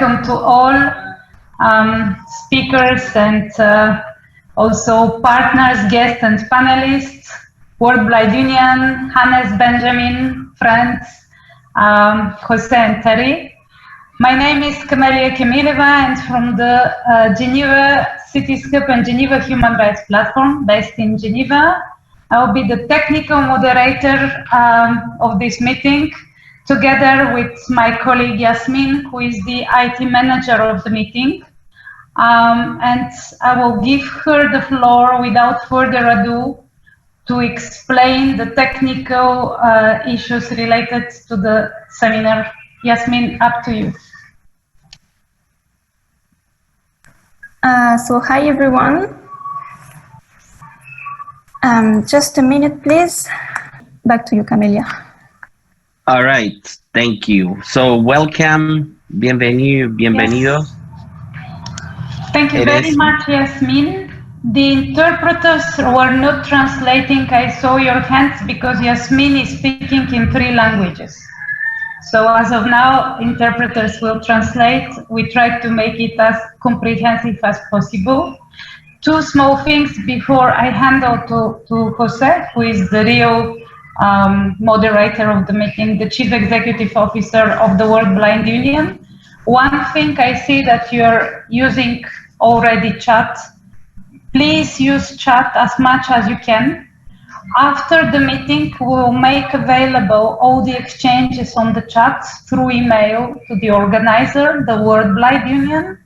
welcome to all speakers and also partners, guests and panelists, World Blind Union, Hannes, Benjamin, friends, Jose and Terry. My name is María and from the Geneva Cityscape and Geneva Human Rights Platform based in Geneva. I will be the technical moderator of this meeting, together with my colleague Yasmin, who is the IT manager of the meeting. And I will give her the floor without further ado to explain the technical issues related to the seminar. Yasmin, up to you. So hi everyone. Just a minute, please. Back to you, Camelia. All right, thank you. So welcome, bienvenido, bienvenido. Yes. Thank you very much, Yasmin. The interpreters were not translating. I saw your hands because Yasmin is speaking in 3 languages. So as of now, interpreters will translate. We tried to make it as comprehensive as possible. 2 small things before I hand over to Jose, who is the real moderator of the meeting, the Chief Executive Officer of the World Blind Union. One thing, I see that you're using already chat. Please use chat as much as you can. After the meeting, we'll make available all the exchanges on the chat through email to the organizer, the World Blind Union,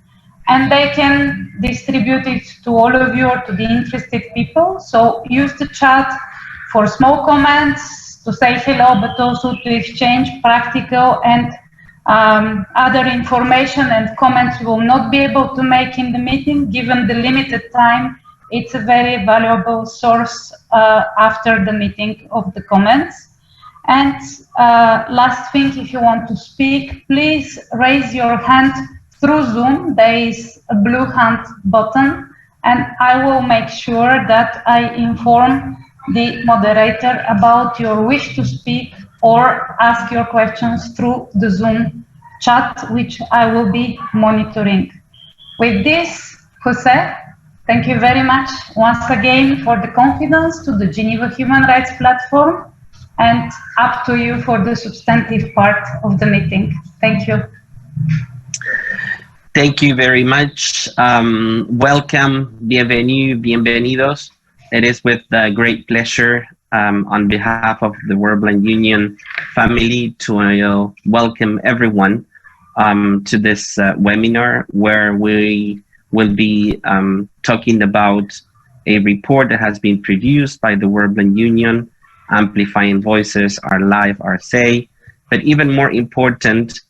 and they can distribute it to all of you or to the interested people. So use the chat for small comments, to say hello, but also to exchange practical and other information and comments you will not be able to make in the meeting. Given the limited time, it's a very valuable source after the meeting of the comments. And last thing, if you want to speak, please raise your hand through Zoom. There is a blue hand button, and I will make sure that I inform the moderator about your wish to speak or ask your questions through the Zoom chat, which I will be monitoring. With this, Jose, thank you very much once again for the confidence to the Geneva Human Rights Platform, and up to you for the substantive part of the meeting. Thank you. Thank you very much. Welcome, bienvenue, bienvenidos. It is with great pleasure on behalf of the World Blind Union family to welcome everyone to this webinar, where we will be talking about a report that has been produced by the World Blind Union, Amplifying Voices, Our Life, Our Say. But even more important,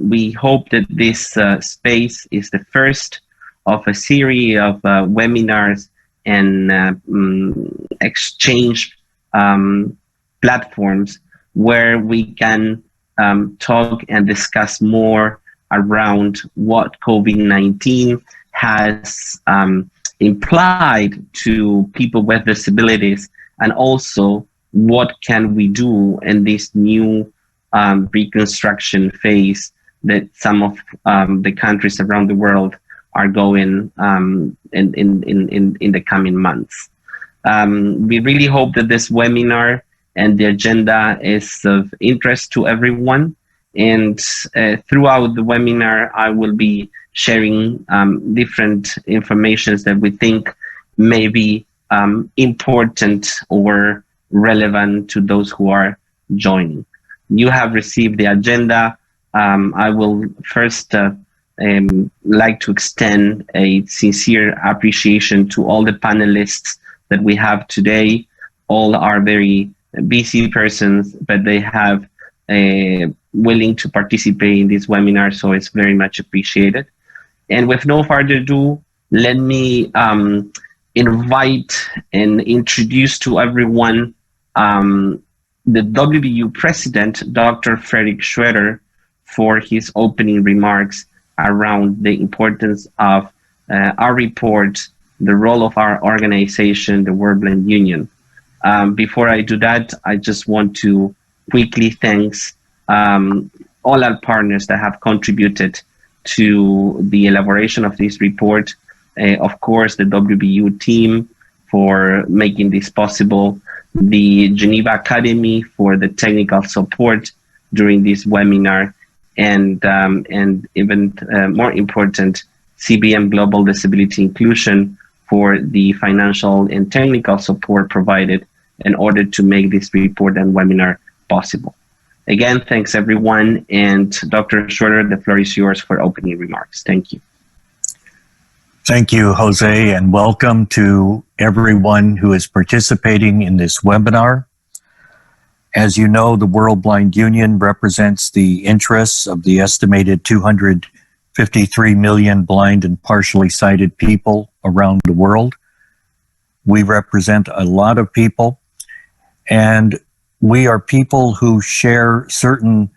we hope that this space is the first of a series of webinars and exchange platforms where we can talk and discuss more around what COVID-19 has implied to people with disabilities, and also what can we do in this new reconstruction phase that some of the countries around the world are going in the coming months. We really hope that this webinar and the agenda is of interest to everyone. And throughout the webinar, I will be sharing different informations that we think may be important or relevant to those who are joining. You have received the agenda. I will first like to extend a sincere appreciation to all the panelists that we have today. All are very busy persons, but they have willing to participate in this webinar, so it's very much appreciated. And with no further ado, let me invite and introduce to everyone the WBU President, Dr. Frederick Schroeder, for his opening remarks around the importance of our report, the role of our organization, the World Blind Union. Before I do that, I just want to quickly thank all our partners that have contributed to the elaboration of this report. Of course, the WBU team for making this possible, the Geneva Academy for the technical support during this webinar, and even more important, CBM Global Disability Inclusion for the financial and technical support provided in order to make this report and webinar possible. Again, thanks everyone, and Dr. Schroeder, the floor is yours for opening remarks. Thank you. Thank you, Jose, and welcome to everyone who is participating in this webinar. As you know, the World Blind Union represents the interests of the estimated 253 million blind and partially sighted people around the world. We represent a lot of people, and we are people who share certain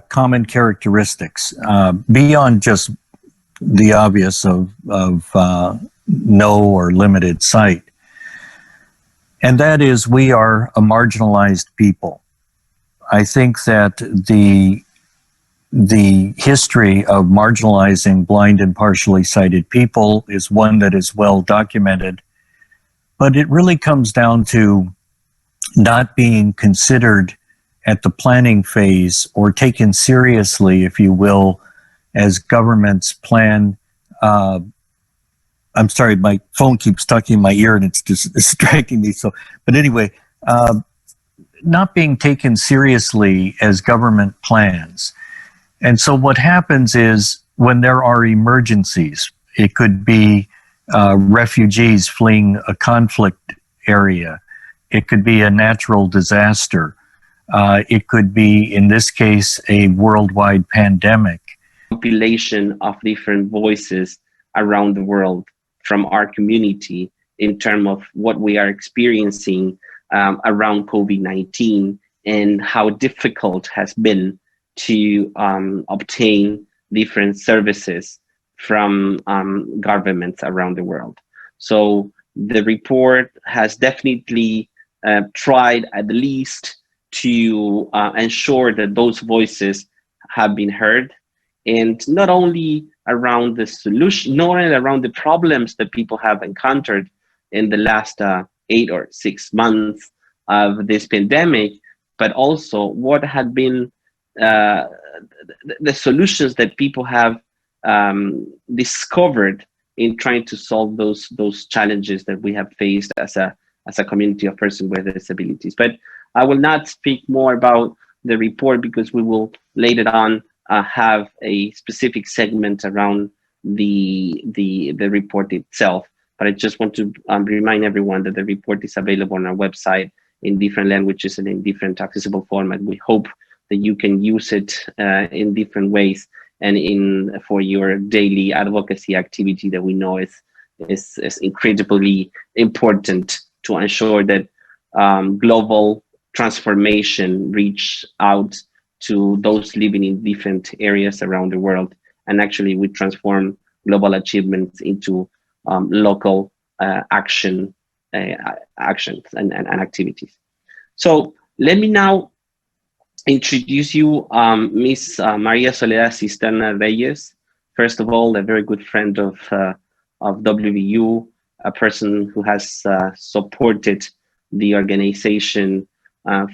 common characteristics beyond just the obvious of no or limited sight. And that is, we are a marginalized people. I think that the history of marginalizing blind and partially sighted people is one that is well documented, but it really comes down to not being considered at the planning phase or taken seriously, if you will, as governments plan. I'm sorry, my phone keeps stuck in my ear and it's just distracting me. So, but anyway, not being taken seriously as government plans. And so what happens is when there are emergencies, it could be refugees fleeing a conflict area. It could be a natural disaster. It could be, in this case, a worldwide pandemic. Compilation of different voices around the world from our community in terms of what we are experiencing around COVID-19 and how difficult has been to obtain different services from governments around the world. So the report has definitely tried at least to ensure that those voices have been heard, and not only around the solution, not only around the problems that people have encountered in the last 8 or 6 months of this pandemic, but also what had been the solutions that people have discovered in trying to solve those challenges that we have faced as a community of persons with disabilities. But I will not speak more about the report because we will later on have a specific segment around the report itself. But I just want to remind everyone that the report is available on our website in different languages and in different accessible format. We hope that you can use it in different ways and for your daily advocacy activity that we know is incredibly important to ensure that global transformation reach out to those living in different areas around the world, and actually we transform global achievements into local actions and activities. So let me now introduce you Miss María Soledad Cisternas Reyes. First of all, a very good friend of WBU, a person who has supported the organization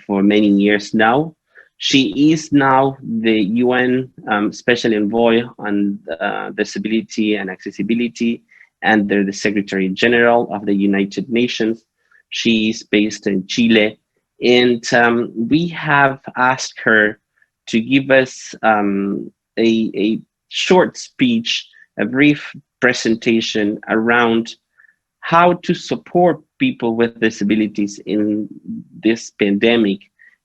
for many years now. She is now the UN Special Envoy on Disability and Accessibility under the Secretary General of the United Nations. She is based in Chile, and we have asked her to give us a short speech, a brief presentation around how to support people with disabilities in this pandemic,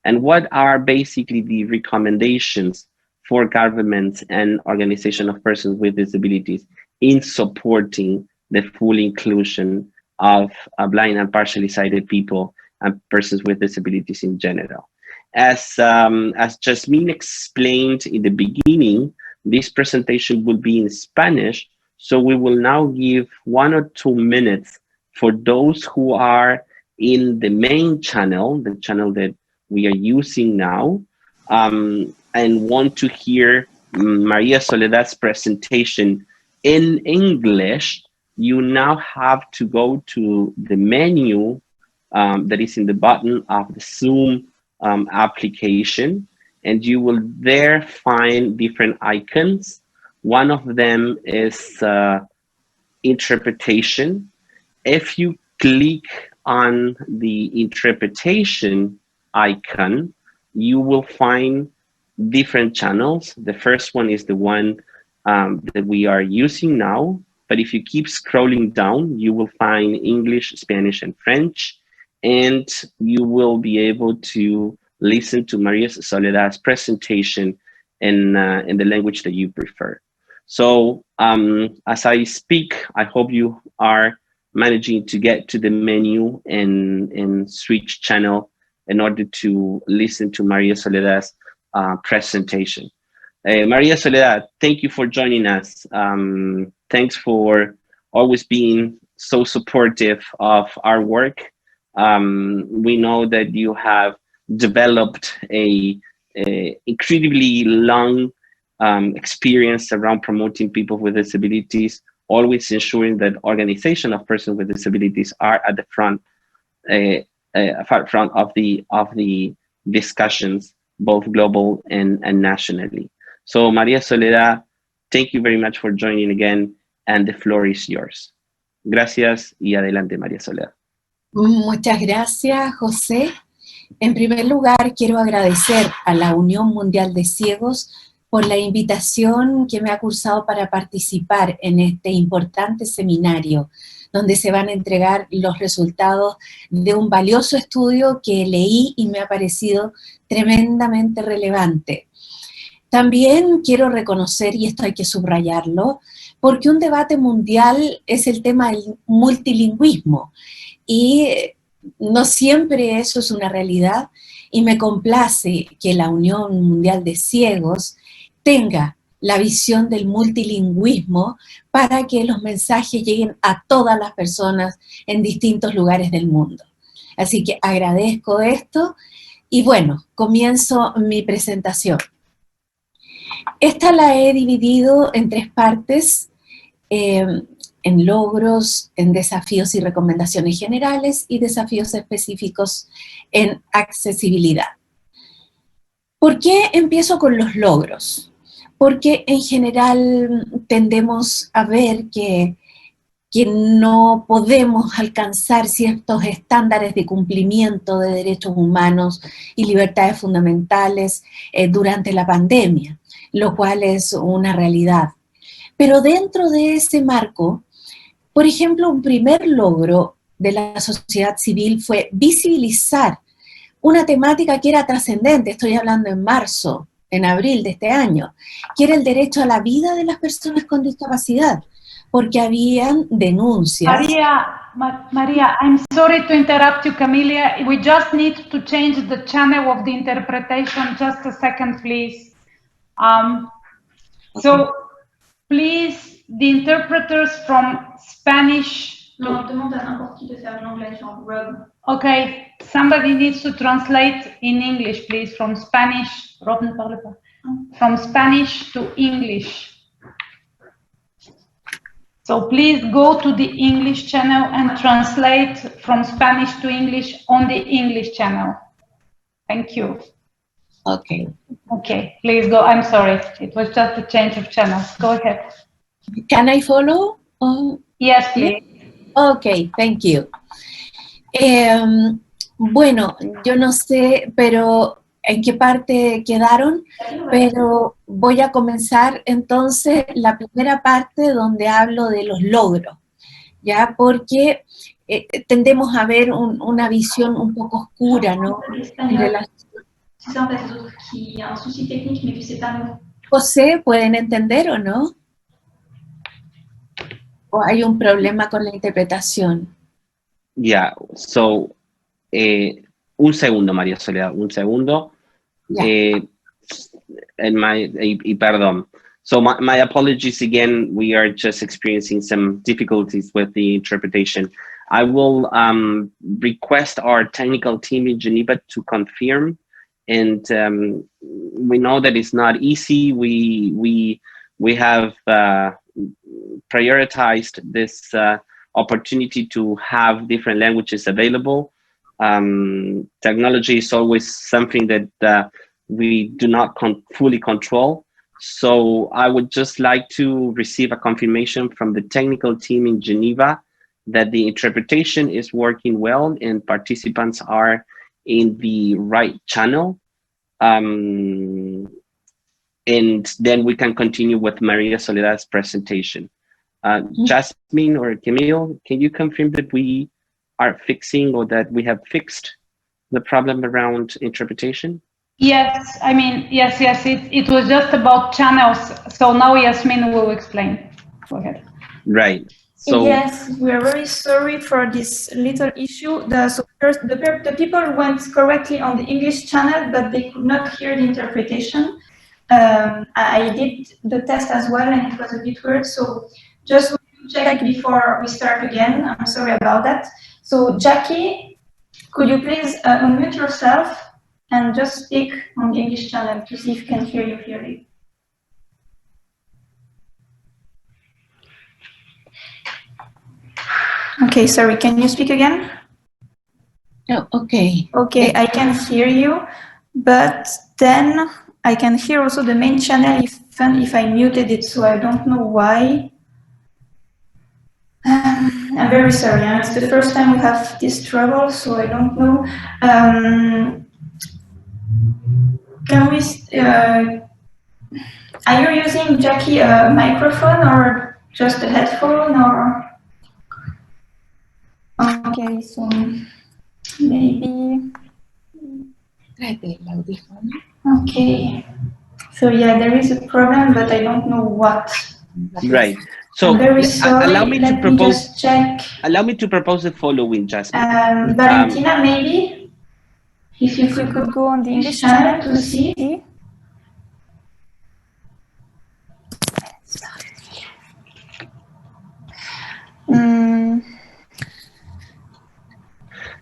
and what are basically the recommendations for governments and organizations of persons with disabilities in supporting the full inclusion of blind and partially sighted people and persons with disabilities in general. As Jasmine explained in the beginning, this presentation will be in Spanish, so we will now give 1 or 2 minutes for those who are in the main channel, the channel that we are using now, and want to hear Maria Soledad's presentation in English, you now have to go to the menu that is in the bottom of the Zoom application, and you will there find different icons. One of them is interpretation. If you click on the interpretation icon, you will find different channels. The first one is the one that we are using now, but if you keep scrolling down, you will find English, Spanish, and French, and you will be able to listen to Maria Soledad's presentation in the language that you prefer. So as I speak, I hope you are managing to get to the menu and switch channel in order to listen to Maria Soledad's presentation. Maria Soledad, thank you for joining us. Thanks for always being so supportive of our work. We know that you have developed a incredibly long experience around promoting people with disabilities, always ensuring that organization of persons with disabilities are at the front of the discussions, both global and nationally. So Maria Soledad, thank you very much for joining again, and the floor is yours. Gracias y adelante, María Soledad. Muchas gracias, José. En primer lugar, quiero agradecer a la Unión Mundial de Ciegos por la invitación que me ha cursado para participar en este importante seminario, donde se van a entregar los resultados de un valioso estudio que leí y me ha parecido tremendamente relevante. También quiero reconocer, y esto hay que subrayarlo, porque un debate mundial es el tema del multilingüismo, y no siempre eso es una realidad, y me complace que la Unión Mundial de Ciegos tenga la visión del multilingüismo para que los mensajes lleguen a todas las personas en distintos lugares del mundo. Así que agradezco esto, y bueno, comienzo mi presentación. Esta la he dividido en 3 partes, en logros, en desafíos y recomendaciones generales, y desafíos específicos en accesibilidad. ¿Por qué empiezo con los logros? Porque en general tendemos a ver que no podemos alcanzar ciertos estándares de cumplimiento de derechos humanos y libertades fundamentales durante la pandemia, lo cual es una realidad. Pero dentro de ese marco, por ejemplo, un primer logro de la sociedad civil fue visibilizar una temática que era trascendente, estoy hablando en marzo, en abril de este año, que era el derecho a la vida de las personas con discapacidad, porque habían denuncias. Maria, I'm sorry to interrupt you, Camilla. We just need to change the channel of the interpretation. Just a second, please. So, please, the interpreters from Spanish. Non, on demande à n'importe qui de faire l'anglais sur Rob. Okay, somebody needs to translate in English, please, from Spanish. Rob ne parle pas. From Spanish to English. So please go to the English channel and translate from Spanish to English on the English channel. Thank you. Okay. Okay, please go. I'm sorry, it was just a change of channels. Go ahead. Can I follow? Yes, please. Okay, thank you. Bueno, yo no sé, pero en qué parte quedaron, pero voy a comenzar entonces la primera parte donde hablo de los logros, ¿ya? Porque tendemos a ver una visión un poco oscura, ¿no? José, ¿pueden entender o no? ¿O hay un problema con la interpretación? Yeah, so, un segundo, María Soledad, un segundo. Yeah. Pardon. So my apologies again, we are just experiencing some difficulties with the interpretation. I will request our technical team in Geneva to confirm and we know that it's not easy. We have prioritized this opportunity to have different languages available. Technology is always something that we do not fully control. So I would just like to receive a confirmation from the technical team in Geneva that the interpretation is working well and participants are in the right channel. And then we can continue with Maria Soledad's presentation. Jasmine or Camille, can you confirm that we are fixing or that we have fixed the problem around interpretation? Yes, I mean, yes, it was just about channels. So now Yasmin will explain. Go ahead. Right. So yes, we are very sorry for this little issue. The people went correctly on the English channel, but they could not hear the interpretation. I did the test as well, and it was a bit weird. So just check before we start again. I'm sorry about that. So Jackie, could you please unmute yourself and just speak on the English channel to see if we can hear you clearly. Okay, sorry, can you speak again? Oh, okay. Okay, I can hear you, but then I can hear also the main channel if I muted it, so I don't know why. I'm very sorry, it's the first time we have this trouble, so I don't know. Can we, are you using, Jackie, a microphone or just a headphone or? Okay, so maybe. Okay. So yeah, there is a problem, but I don't know what. Right. So allow me to propose. Allow me to propose the following, Jasmine. Valentina, maybe if you could go on the English channel to see.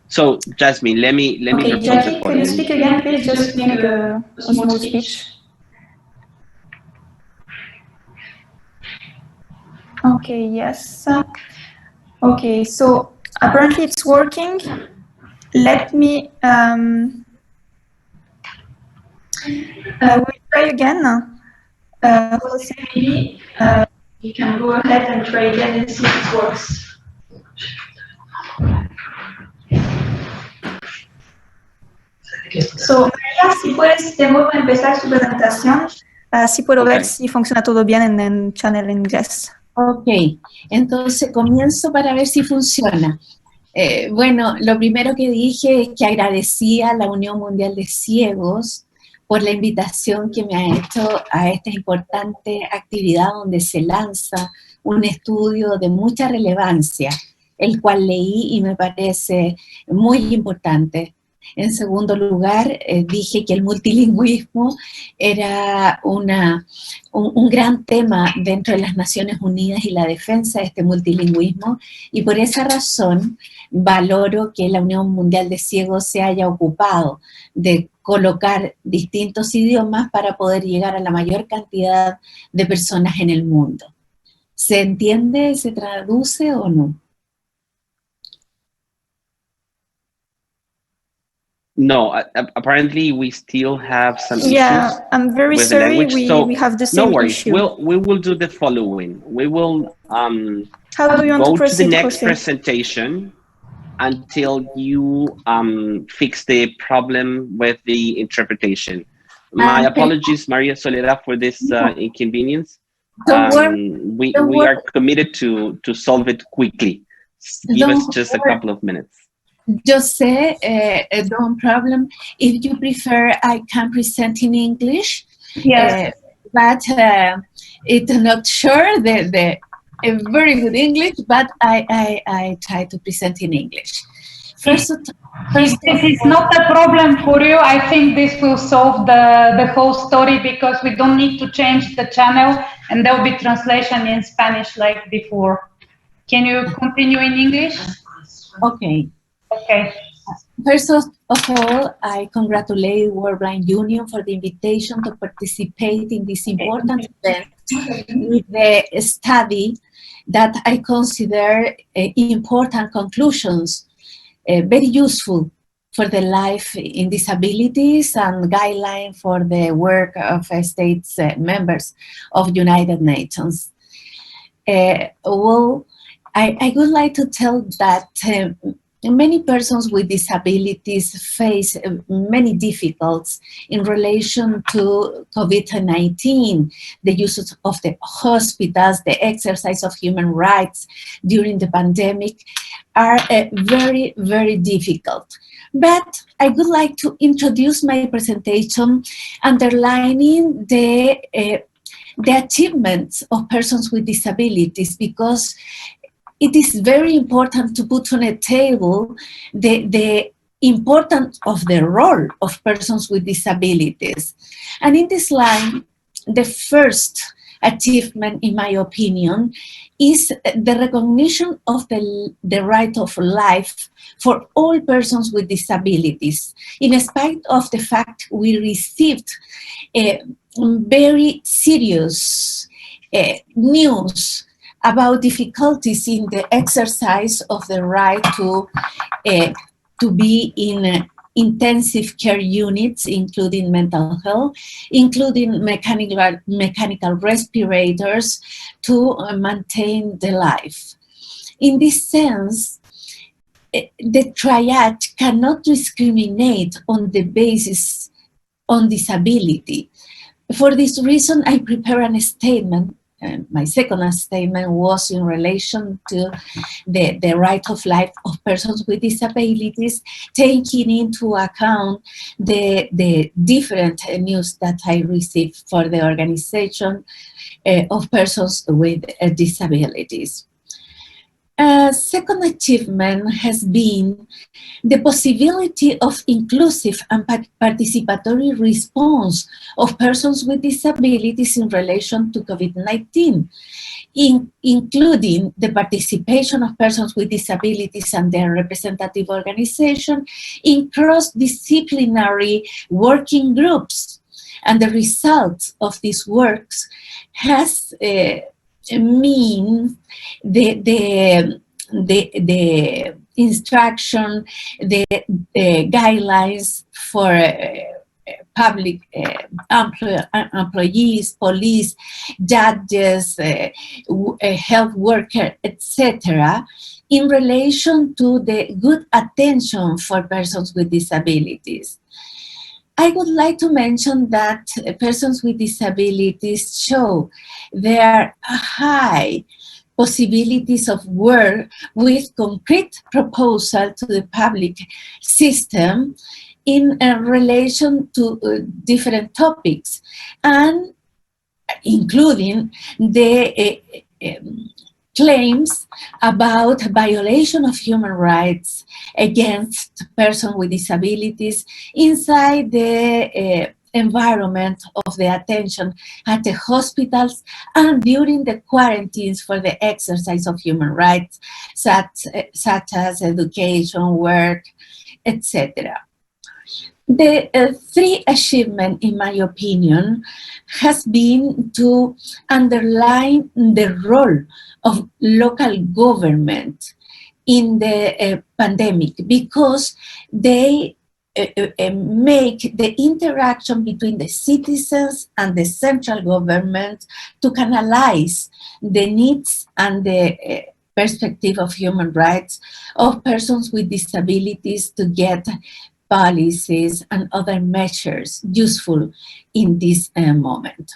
So Jasmine, let me okay, Jackie, could you speak again, please? Just make a small speech. Okay, yes. Okay, so apparently it's working. Let me we'll try again. Jose, maybe you can go ahead and try again and see if it works. So, María, si puedes de nuevo empezar su presentación, así puedo ver si funciona todo bien en el channel en inglés. Ok, entonces comienzo para ver si funciona. Bueno, lo primero que dije es que agradecía a la Unión Mundial de Ciegos por la invitación que me ha hecho a esta importante actividad donde se lanza un estudio de mucha relevancia, el cual leí y me parece muy importante. En segundo lugar, dije que el multilingüismo era un gran tema dentro de las Naciones Unidas y la defensa de este multilingüismo, y por esa razón valoro que la Unión Mundial de Ciegos se haya ocupado de colocar distintos idiomas para poder llegar a la mayor cantidad de personas en el mundo. ¿Se entiende? ¿Se traduce o no? No, apparently we still have some issues. Yeah, I'm very sorry. We have the same issue. No worries. We will do the following. We will How do you want go to proceed, to the next Jose? presentation until you fix the problem with the interpretation. My apologies, Maria Soledad, for this inconvenience. We are committed to solve it quickly. Give us just a couple of minutes. Just say, no problem. If you prefer, I can present in English. Yes. But it's not sure the very good English, but I try to present in English. First, this is not a problem for you. I think this will solve the whole story because we don't need to change the channel and there will be translation in Spanish like before. Can you continue in English? Okay. Okay. First of all, I congratulate World Blind Union for the invitation to participate in this important event with the study that I consider important conclusions, very useful for the life in disabilities and guideline for the work of states members of United Nations. Well, I would like to tell that many persons with disabilities face many difficulties in relation to COVID-19, the use of the hospitals, the exercise of human rights during the pandemic are very, very difficult. But I would like to introduce my presentation underlining the achievements of persons with disabilities, because it is very important to put on a table the importance of the role of persons with disabilities. And in this line, the first achievement, in my opinion, is the recognition of the right of life for all persons with disabilities, in spite of the fact we received very serious news about difficulties in the exercise of the right to be in intensive care units, including mental health, including mechanical respirators to maintain the life. In this sense, the triad cannot discriminate on the basis on disability. For this reason, I prepared a statement. My second statement was in relation to the right of life of persons with disabilities, taking into account the different news that I received for the organization of persons with disabilities. A second achievement has been the possibility of inclusive and participatory response of persons with disabilities in relation to COVID-19, including the participation of persons with disabilities and their representative organization in cross-disciplinary working groups. And the results of these works has mean the instruction, the guidelines for public employees, police, judges, health workers, etc., in relation to the good attention for persons with disabilities. I would like to mention that persons with disabilities show their high possibilities of work with concrete proposal to the public system in relation to different topics, and including the claims about violation of human rights against persons with disabilities inside the environment of the attention at the hospitals and during the quarantines for the exercise of human rights, such as education, work, etc. The three achievement, in my opinion, has been to underline the role of local government in the pandemic, because they make the interaction between the citizens and the central government to canalize the needs and the perspective of human rights of persons with disabilities to get policies and other measures useful in this moment.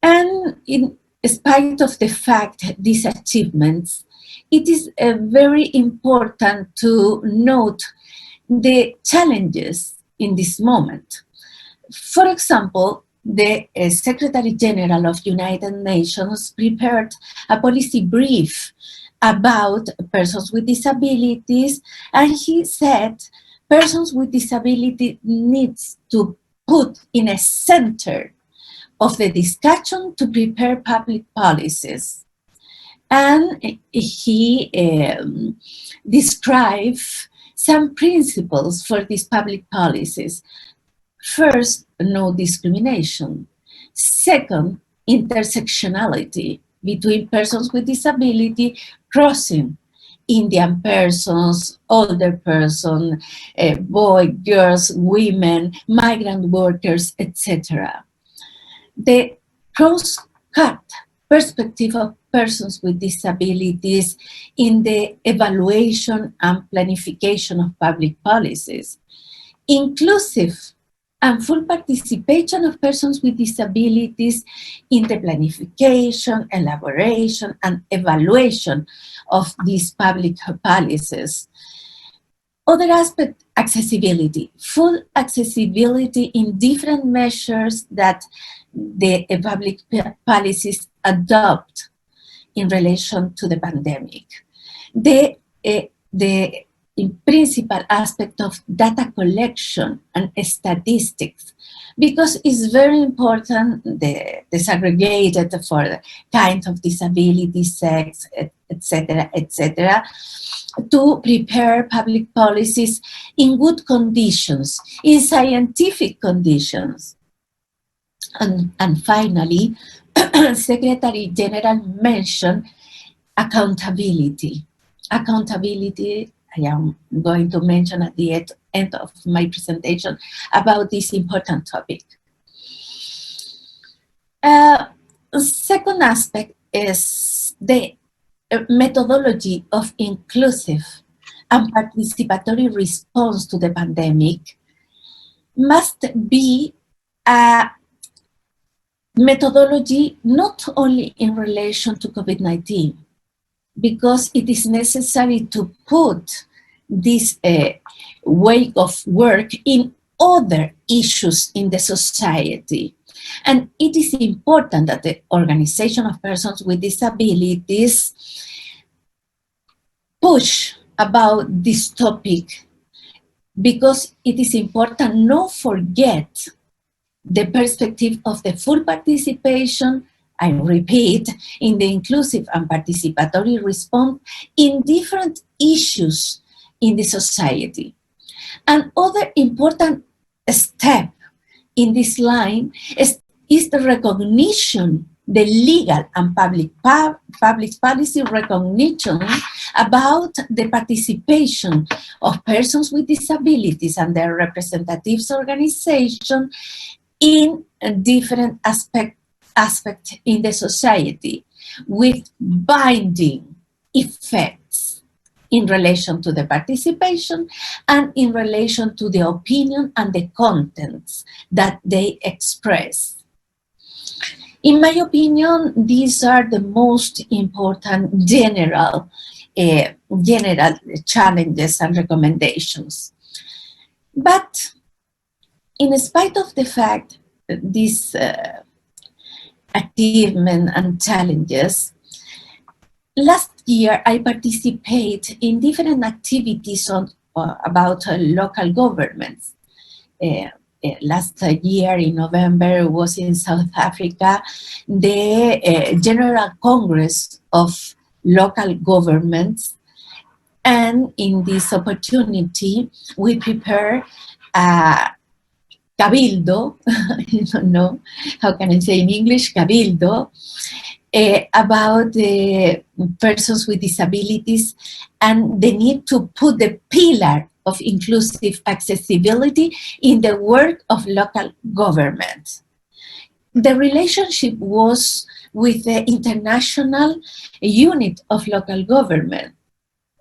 And in spite of the fact these achievements, it is very important to note the challenges in this moment. For example, the Secretary General of United Nations prepared a policy brief about persons with disabilities, and he said persons with disability needs to put in a center of the discussion to prepare public policies. And he described some principles for these public policies. First, no discrimination. Second, intersectionality between persons with disability crossing Indian persons, older persons, boys, girls, women, migrant workers, etc. The cross-cut perspective of persons with disabilities in the evaluation and planification of public policies. Inclusive and full participation of persons with disabilities in the planification, elaboration, and evaluation of these public policies. Other aspect, accessibility. Full accessibility in different measures that the public policies adopt in relation to the pandemic. The principal aspect of data collection and statistics, because it's very important, the segregated for the kind of disability, sex, etc., to prepare public policies in good conditions, in scientific conditions. And finally, Secretary General mentioned accountability. Accountability, I am going to mention at the end of my presentation about this important topic. Second aspect is the methodology of inclusive and participatory response to the pandemic must be a methodology not only in relation to COVID-19, because it is necessary to put this way of work in other issues in the society. And it is important that the organization of persons with disabilities push about this topic, because it is important not forget the perspective of the full participation, I repeat, in the inclusive and participatory response in different issues in the society. And other important step in this line is the recognition, the legal and public policy recognition about the participation of persons with disabilities and their representatives organization in different aspects in the society, with binding effects in relation to the participation and in relation to the opinion and the contents that they express. In my opinion, these are the most important general challenges and recommendations. But in spite of the fact that these achievements and challenges, last year I participated in different activities about local governments. Last year in November was in South Africa, the General Congress of Local Governments. And in this opportunity, we prepare cabildo, I don't know, how can I say in English, cabildo, about the persons with disabilities and the need to put the pillar of inclusive accessibility in the work of local government. The relationship was with the International Unit of Local Government.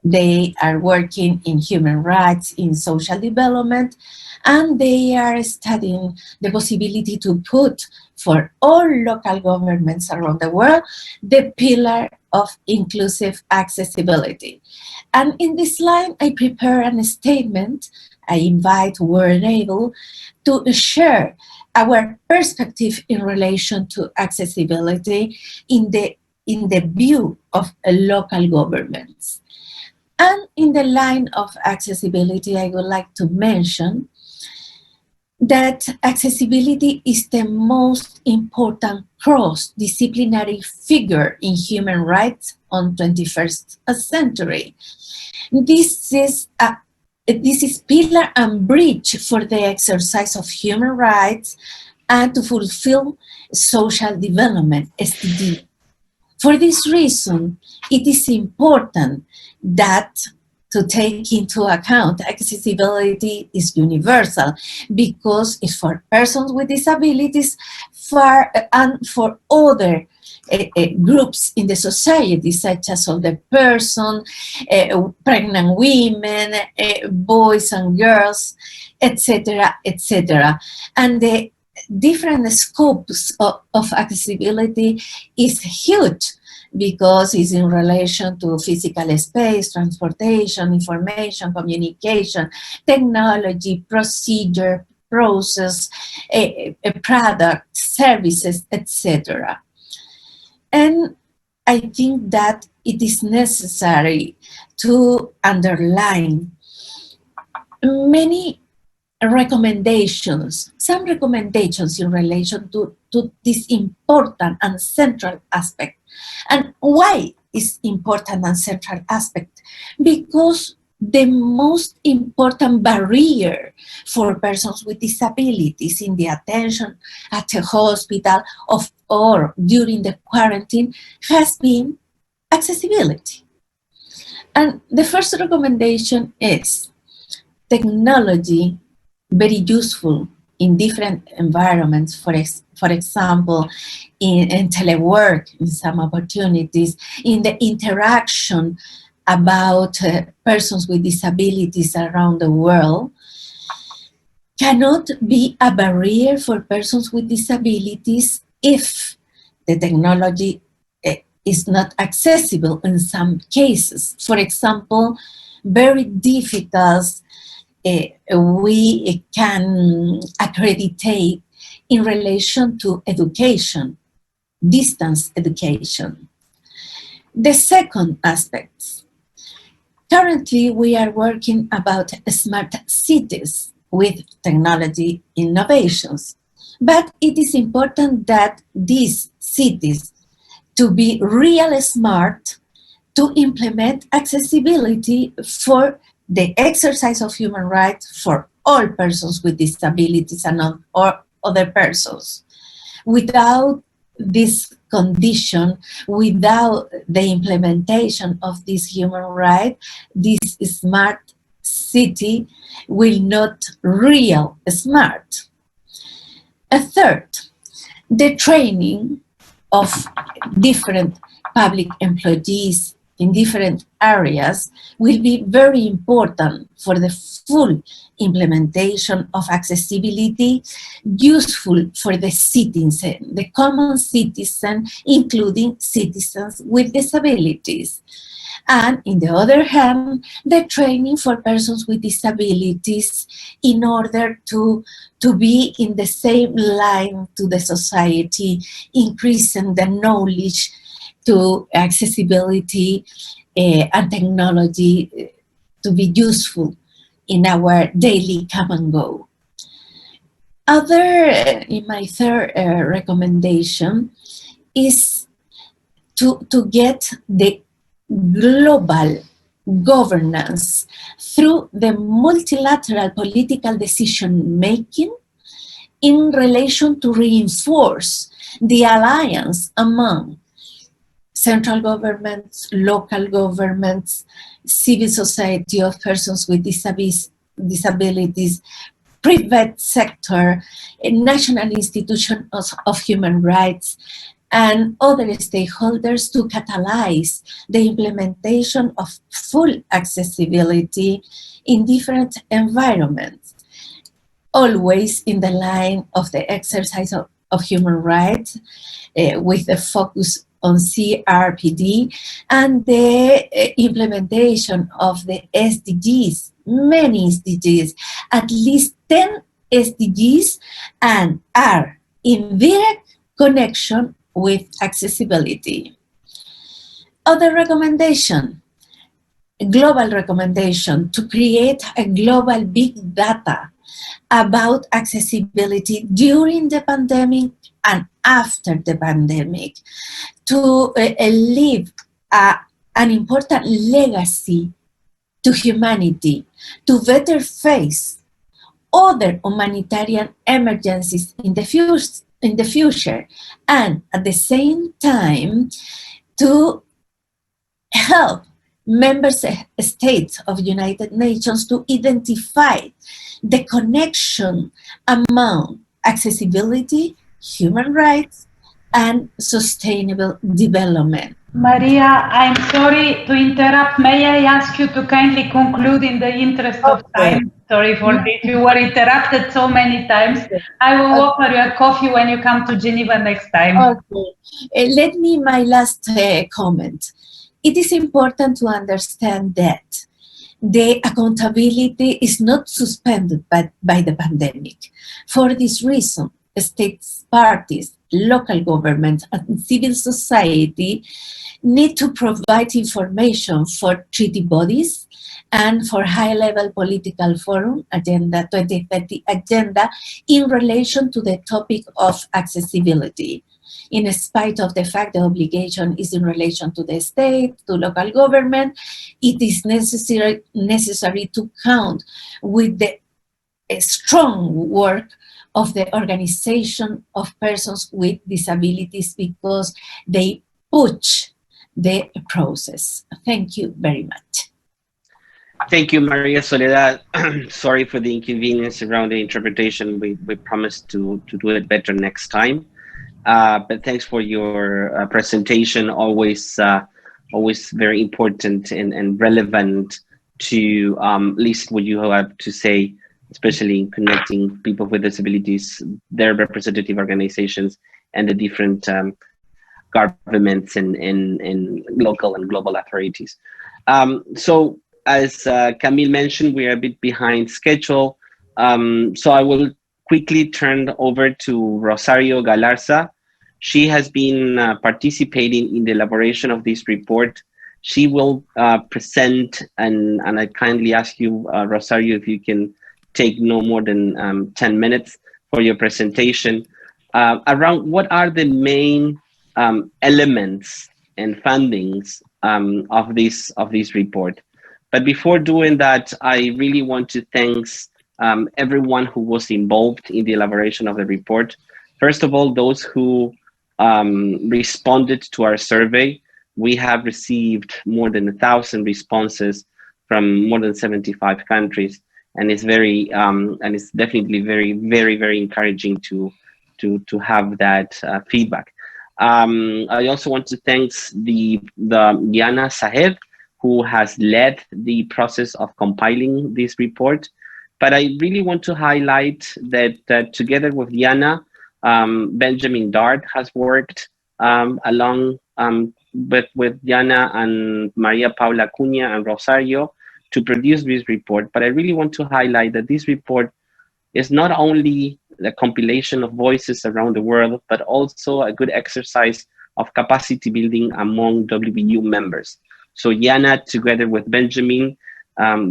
They are working in human rights, in social development, and they are studying the possibility to put for all local governments around the world the pillar of inclusive accessibility. And in this line, I prepare a statement. I invite whoever able to share our perspective in relation to accessibility in the view of local governments. And in the line of accessibility, I would like to mention that accessibility is the most important cross-disciplinary figure in human rights on 21st century. This is a This is pillar and bridge for the exercise of human rights and to fulfill social development, SDG. For this reason, it is important that to take into account accessibility is universal because it's for persons with disabilities and for other groups in the society, such as older person, pregnant women, boys and girls, etc., etc. And the different scopes of accessibility is huge because it's in relation to physical space, transportation, information, communication, technology, procedure, process, product, services, etc. And I think that it is necessary to underline many recommendations, some recommendations in relation to this important and central aspect. And why is important and central aspect? Because the most important barrier for persons with disabilities in the attention at the hospital or during the quarantine has been accessibility. And the first recommendation is technology, very useful in different environments, for example, in telework, in some opportunities, in the interaction about persons with disabilities around the world, cannot be a barrier for persons with disabilities if the technology is not accessible in some cases. For example, very difficult we can accreditate in relation to education, distance education. The second aspect, currently we are working about smart cities with technology innovations, but it is important that these cities to be really smart to implement accessibility for the exercise of human rights for all persons with disabilities and or other persons. Without this condition, without the implementation of this human right, this smart city will not real smart. A third, the training of different public employees in different areas will be very important for the full implementation of accessibility, useful for the citizen, the common citizen, including citizens with disabilities. And in the other hand, the training for persons with disabilities in order to be in the same line to the society, increasing the knowledge to accessibility and technology to be useful in our daily come and go. In my third recommendation is to get the global governance through the multilateral political decision-making in relation to reinforce the alliance among central governments, local governments, civil society of persons with disabilities, private sector, national institutions of human rights, and other stakeholders to catalyze the implementation of full accessibility in different environments, always in the line of the exercise of human rights with a focus on CRPD and the implementation of the SDGs, many SDGs, at least 10 SDGs, and are in direct connection with accessibility. Other recommendation, global recommendation to create a global big data about accessibility during the pandemic and after the pandemic, to leave an important legacy to humanity to better face other humanitarian emergencies in the future, and at the same time to help member states of United Nations to identify the connection among accessibility, human rights, and sustainable development. Maria, I'm sorry to interrupt. May I ask you to kindly conclude in the interest of time? Sorry for this. You were interrupted so many times. I will offer you a coffee when you come to Geneva next time. Okay. Let me my last comment. It is important to understand that the accountability is not suspended by the pandemic. For this reason, states, parties, local governments, and civil society need to provide information for treaty bodies and for high-level political forum, Agenda 2030 agenda, in relation to the topic of accessibility. In spite of the fact the obligation is in relation to the state, to local government, it is necessary to count with the strong work of the organization of persons with disabilities because they push the process. Thank you very much. Thank you, Maria Soledad. Sorry for the inconvenience around the interpretation. We promised to do it better next time. But thanks for your presentation. Always very important and relevant to listen what you have to say, especially in connecting people with disabilities, their representative organizations, and the different governments and local and global authorities. So as Camille mentioned, we are a bit behind schedule. So I will quickly turn over to Rosario Galarza. She has been participating in the elaboration of this report. She will present, and I kindly ask you, Rosario, if you can take no more than 10 minutes for your presentation, around what are the main elements and fundings of this report. But before doing that, I really want to thank everyone who was involved in the elaboration of the report. First of all, those who responded to our survey. We have received more than 1,000 responses from more than 75 countries, and it's very and it's definitely very encouraging to have that feedback. I also want to thank the Diana Sahed, who has led the process of compiling this report. But I really want to highlight that together with Diana, Benjamin Dart has worked along with Diana and Maria Paula Cunha and Rosario to produce this report. But I really want to highlight that this report is not only the compilation of voices around the world, but also a good exercise of capacity building among WBU members. So Diana, together with Benjamin,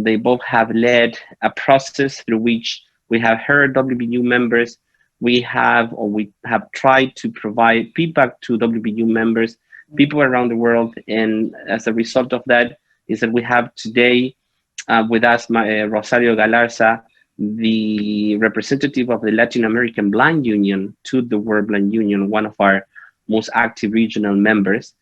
they both have led a process through which we have heard WBU members. We have tried to provide feedback to WBU members, people around the world. And as a result of that is that we have today with us, Rosario Galarza, the representative of the Latin American Blind Union to the World Blind Union, one of our most active regional members,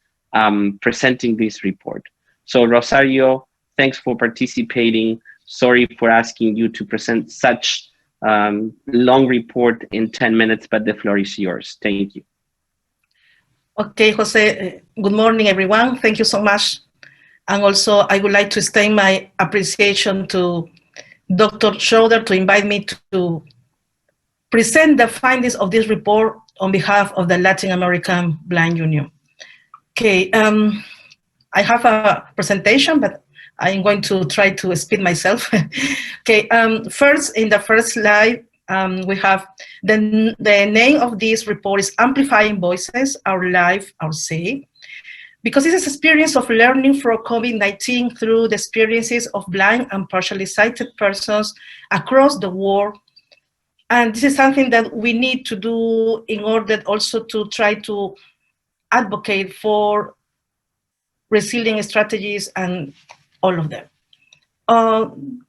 presenting this report. So Rosario, thanks for participating. Sorry for asking you to present such long report in 10 minutes, but the floor is yours. Thank you. Okay, Jose, good morning, everyone. Thank you so much. And also, I would like to extend my appreciation to Dr. Schroeder to invite me to present the findings of this report on behalf of the Latin American Blind Union. Okay, I have a presentation, but I'm going to try to speed myself. Okay, first, in the first slide, we have the name of this report is Amplifying Voices, Our Life, Our Say, because this is experience of learning from COVID-19 through the experiences of blind and partially sighted persons across the world. And this is something that we need to do in order also to try to advocate for resilient strategies and all of them.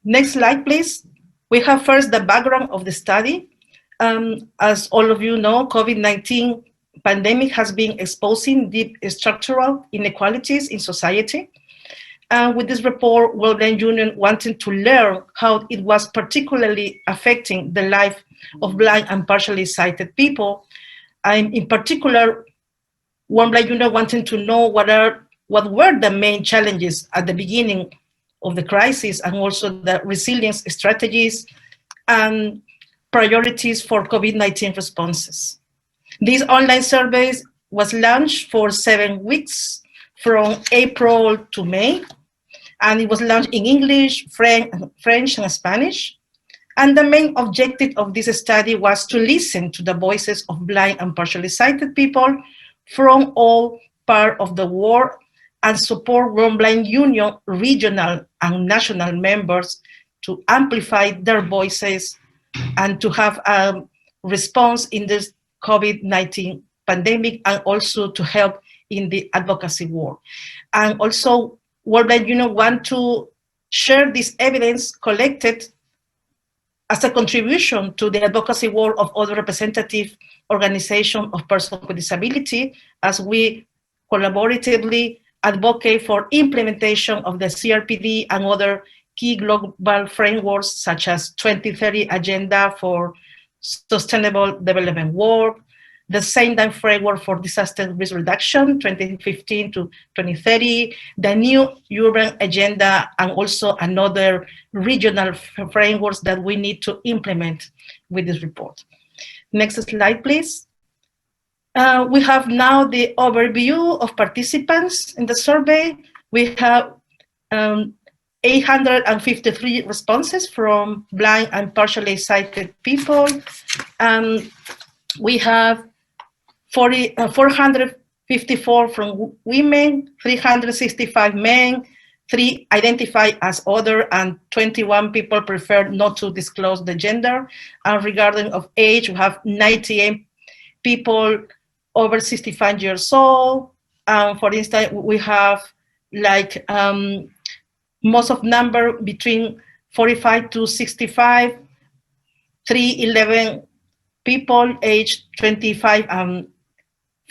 Next slide, please. We have first the background of the study. As all of you know, COVID-19 pandemic has been exposing deep structural inequalities in society. And with this report, World Blind Union wanted to learn how it was particularly affecting the life of blind and partially sighted people. And in particular, World Blind Union wanted to know what were the main challenges at the beginning of the crisis, and also the resilience strategies and priorities for COVID-19 responses. This online survey was launched for 7 weeks from April to May, and it was launched in English, French, and Spanish. And the main objective of this study was to listen to the voices of blind and partially sighted people from all parts of the world and support World Blind Union regional and national members to amplify their voices and to have a response in this COVID-19 pandemic, and also to help in the advocacy work. And also, World Blind Union want to share this evidence collected as a contribution to the advocacy work of other representative organizations of persons with disability, as we collaboratively advocate for implementation of the CRPD and other key global frameworks, such as 2030 Agenda for Sustainable Development Work, the same time framework for disaster risk reduction, 2015 to 2030, the new urban agenda, and also another regional frameworks that we need to implement with this report. Next slide, please. We have now the overview of participants in the survey. We have 853 responses from blind and partially sighted people. We have 454 from women, 365 men, 3 identify as other, and 21 people prefer not to disclose the gender. And regarding of age, we have 98 people over 65 years old. For instance, we have like most of number between 45 to 65, 311 people aged 25 and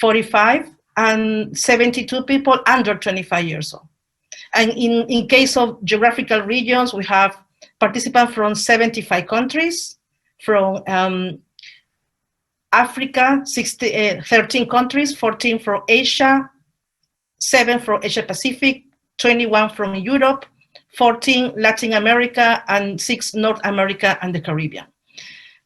45, and 72 people under 25 years old. And in case of geographical regions, we have participants from 75 countries, from Africa, 13 countries, 14 from Asia, 7 from Asia Pacific, 21 from Europe, 14 Latin America, and 6 North America and the Caribbean.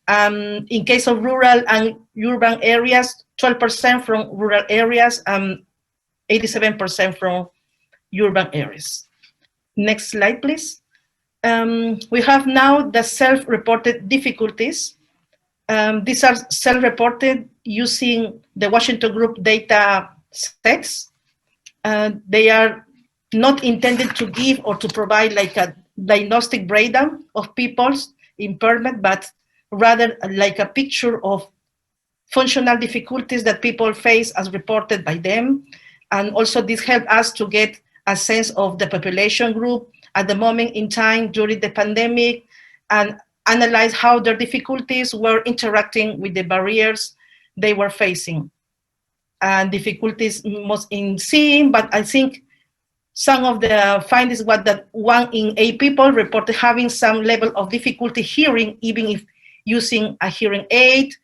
In case of rural and urban areas, 12% from rural areas, 87% from urban areas. Next slide, please. We have now the self-reported difficulties. These are self-reported using the Washington Group data sets. They are not intended to give or to provide like a diagnostic breakdown of people's impairment, but rather like a picture of functional difficulties that people face as reported by them. And also this helped us to get a sense of the population group at the moment in time during the pandemic, and analyze how their difficulties were interacting with the barriers they were facing. And difficulties most in seeing, but I think some of the findings was that 1 in 8 people reported having some level of difficulty hearing, even if using a hearing aid.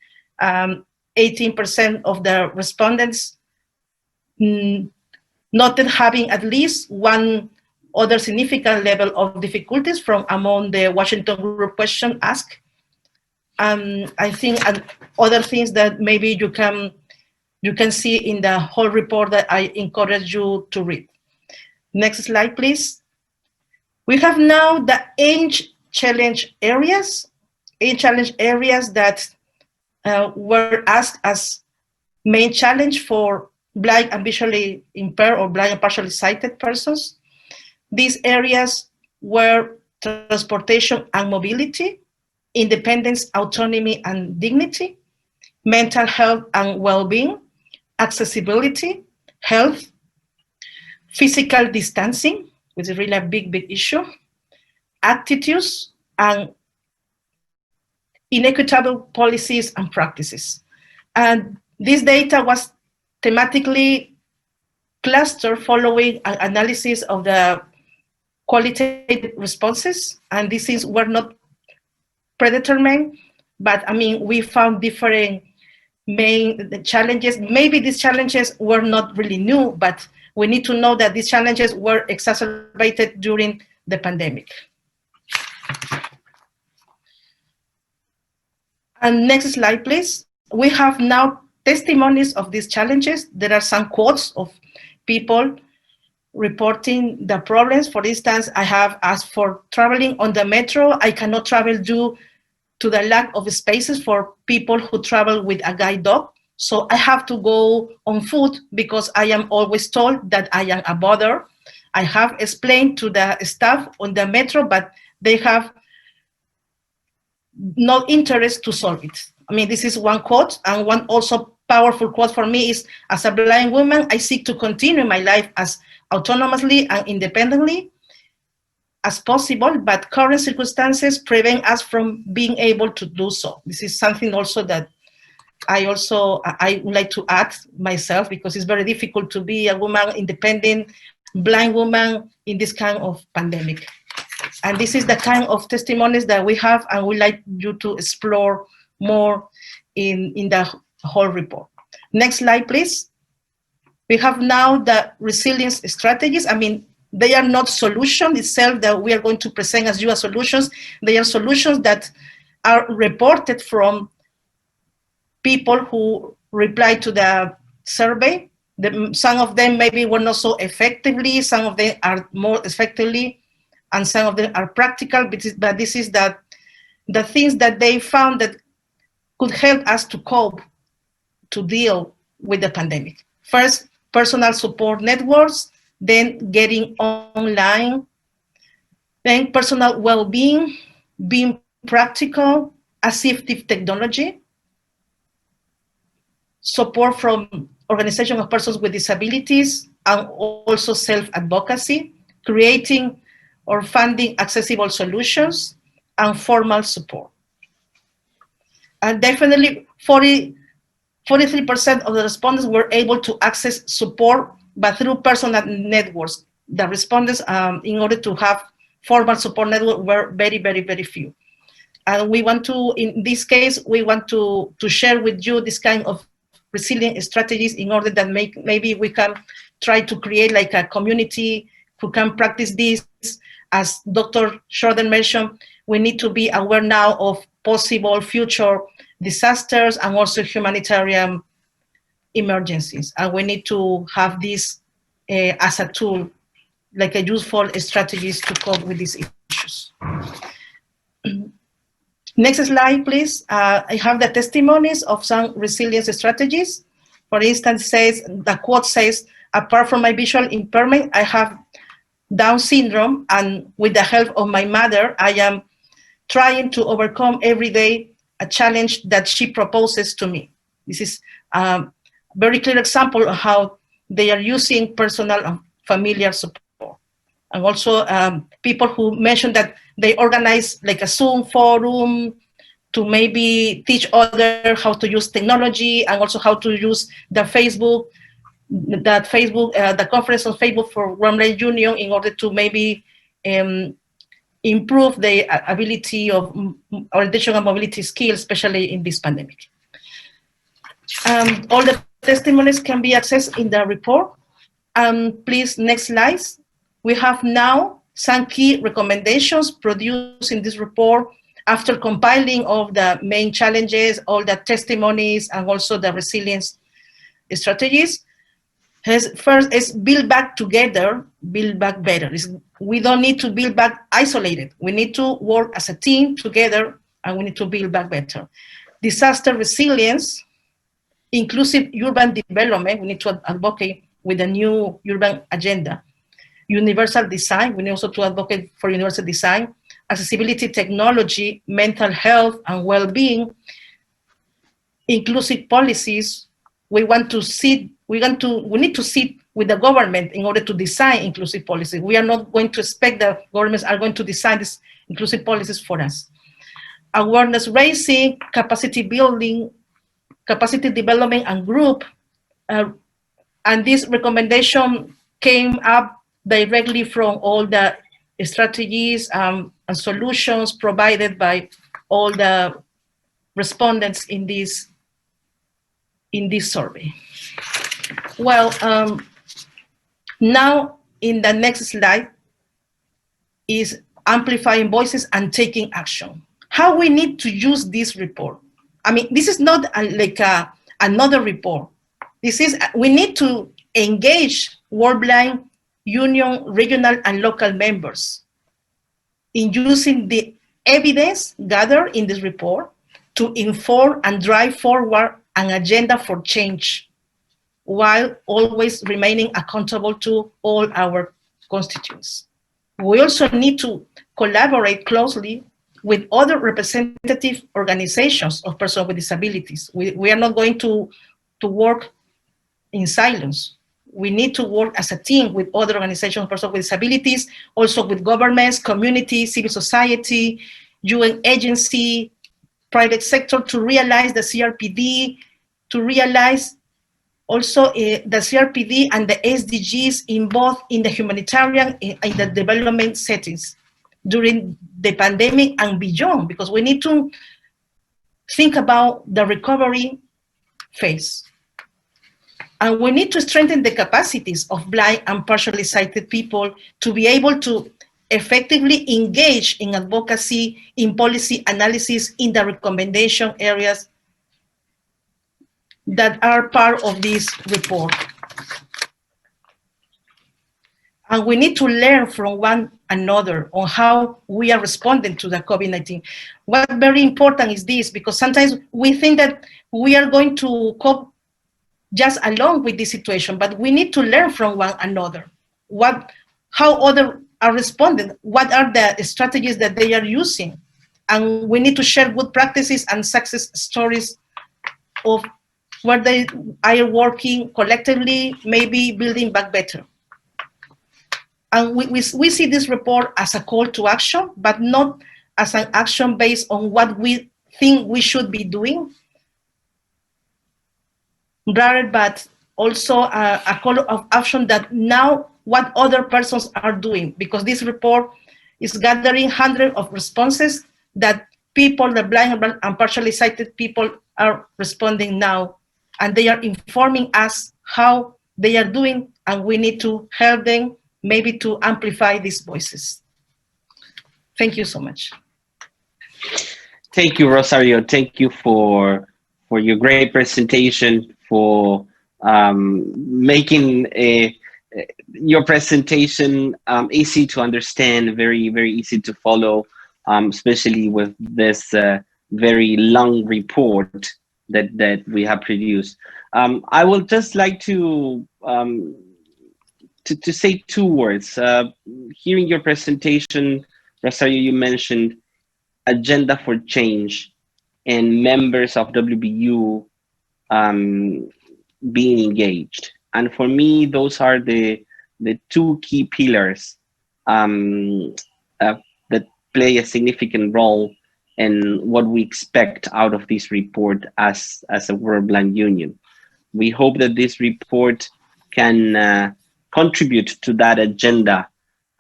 18% of the respondents noted having at least one other significant level of difficulties from among the Washington Group question asked. I think other things that maybe you can see in the whole report that I encourage you to read. Next slide, please. We have now the age challenge areas. Age challenge areas that were asked as main challenge for blind and visually impaired or blind and partially sighted persons. These areas were transportation and mobility, independence, autonomy and dignity, mental health and well-being, accessibility, health, physical distancing, which is really a big issue, attitudes and inequitable policies and practices. And this data was thematically clustered following an analysis of the qualitative responses, and these were not predetermined, but I mean, we found different main challenges. Maybe these challenges were not really new, but we need to know that these challenges were exacerbated during the pandemic. And next slide, please. We have now testimonies of these challenges. There are some quotes of people reporting the problems. For instance, I have asked for traveling on the metro. I cannot travel due to the lack of spaces for people who travel with a guide dog. So I have to go on foot because I am always told that I am a bother. I have explained to the staff on the metro, but they have no interest to solve it. I mean, this is one quote, and one also powerful quote for me is, as a blind woman, I seek to continue my life as autonomously and independently as possible, but current circumstances prevent us from being able to do so. This is something also that I would like to add myself, because it's very difficult to be a woman, independent, blind woman in this kind of pandemic. And this is the kind of testimonies that we have, and we'd like you to explore more in the whole report. Next slide, please. We have now the resilience strategies. I mean, they are not solutions itself that we are going to present as you as solutions. They are solutions that are reported from people who replied to the survey. Some of them maybe were not so effectively, some of them are more effectively, and some of them are practical, but this is the things that they found that could help us to cope, to deal with the pandemic. First, personal support networks, then getting online, then personal well-being, being practical, assistive technology, support from organizations of persons with disabilities, and also self-advocacy, creating or funding accessible solutions, and formal support. And definitely 43% of the respondents were able to access support, but through personal networks. The respondents, in order to have formal support network, were very, very, very few. And we want to, in this case, we want to share with you this kind of resilient strategies in order that maybe we can try to create like a community who can practice this. As Dr. Schroeder mentioned, we need to be aware now of possible future disasters and also humanitarian emergencies. And we need to have this as a tool, like a useful strategies to cope with these issues. Next slide, please. I have the testimonies of some resilience strategies. For instance, the quote says, apart from my visual impairment, I have Down syndrome, and with the help of my mother, I am trying to overcome every day a challenge that she proposes to me. This is a very clear example of how they are using personal and familiar support. And also people who mentioned that they organize like a Zoom forum to maybe teach others how to use technology, and also how to use the Facebook, the conference on Facebook for Blind Union, in order to maybe improve the ability of orientation and mobility skills, especially in this pandemic. All the testimonies can be accessed in the report. Please, next slides. We have now some key recommendations produced in this report after compiling all the main challenges, all the testimonies, and also the resilience strategies. First is build back together, build back better. We don't need to build back isolated. We need to work as a team together, and we need to build back better. Disaster resilience, inclusive urban development, we need to advocate with a new urban agenda. Universal design, we need also to advocate for universal design. Accessibility technology, mental health and well-being, inclusive policies. We need to sit with the government in order to design inclusive policies. We are not going to expect that governments are going to design these inclusive policies for us. Awareness raising, capacity building, capacity development, and group. And this recommendation came up directly from all the strategies and solutions provided by all the respondents in this survey. Well, now in the next slide is amplifying voices and taking action. How we need to use this report. I mean, this is not another report. This is, we need to engage worldwide union, regional, and local members in using the evidence gathered in this report to inform and drive forward an agenda for change, while always remaining accountable to all our constituents. We also need to collaborate closely with other representative organizations of persons with disabilities. We are not going to work in silence. We need to work as a team with other organizations of persons with disabilities, also with governments, communities, civil society, UN agency, private sector, to realize the CRPD, to realize also the CRPD and the SDGs in both in the humanitarian and the development settings during the pandemic and beyond, because we need to think about the recovery phase. And we need to strengthen the capacities of blind and partially sighted people to be able to effectively engage in advocacy, in policy analysis, in the recommendation areas that are part of this report. And we need to learn from one another on how we are responding to the COVID-19. What's very important is this, because sometimes we think that we are going to cope just along with this situation, but we need to learn from one another. How others are responding, what are the strategies that they are using. And we need to share good practices and success stories of where they are working collectively, maybe building back better. And we see this report as a call to action, but not as an action based on what we think we should be doing, rather, but also a call of action that now what other persons are doing, because this report is gathering hundreds of responses that people, the blind and partially sighted people, are responding now, and they are informing us how they are doing, and we need to help them maybe to amplify these voices. Thank you so much. Thank you, Rosario. Thank you for your great presentation, for making your presentation easy to understand, very, very easy to follow, especially with this very long report that we have produced. I would just like to say two words. Hearing your presentation, Rosario, you mentioned agenda for change and members of WBU being engaged. And for me, those are the two key pillars that play a significant role in what we expect out of this report as a World Blind Union. We hope that this report can contribute to that agenda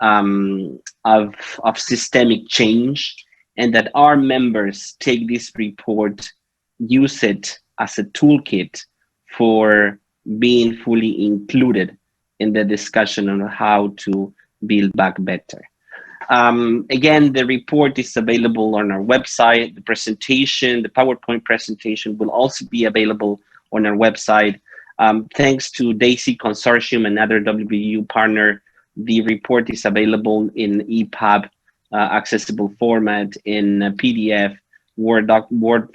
of systemic change, and that our members take this report, use it as a toolkit for being fully included in the discussion on how to build back better. Again, the report is available on our website. The presentation, the PowerPoint presentation, will also be available on our website. Thanks to DAISY Consortium, another WBU partner, the report is available in EPUB accessible format, in PDF, Word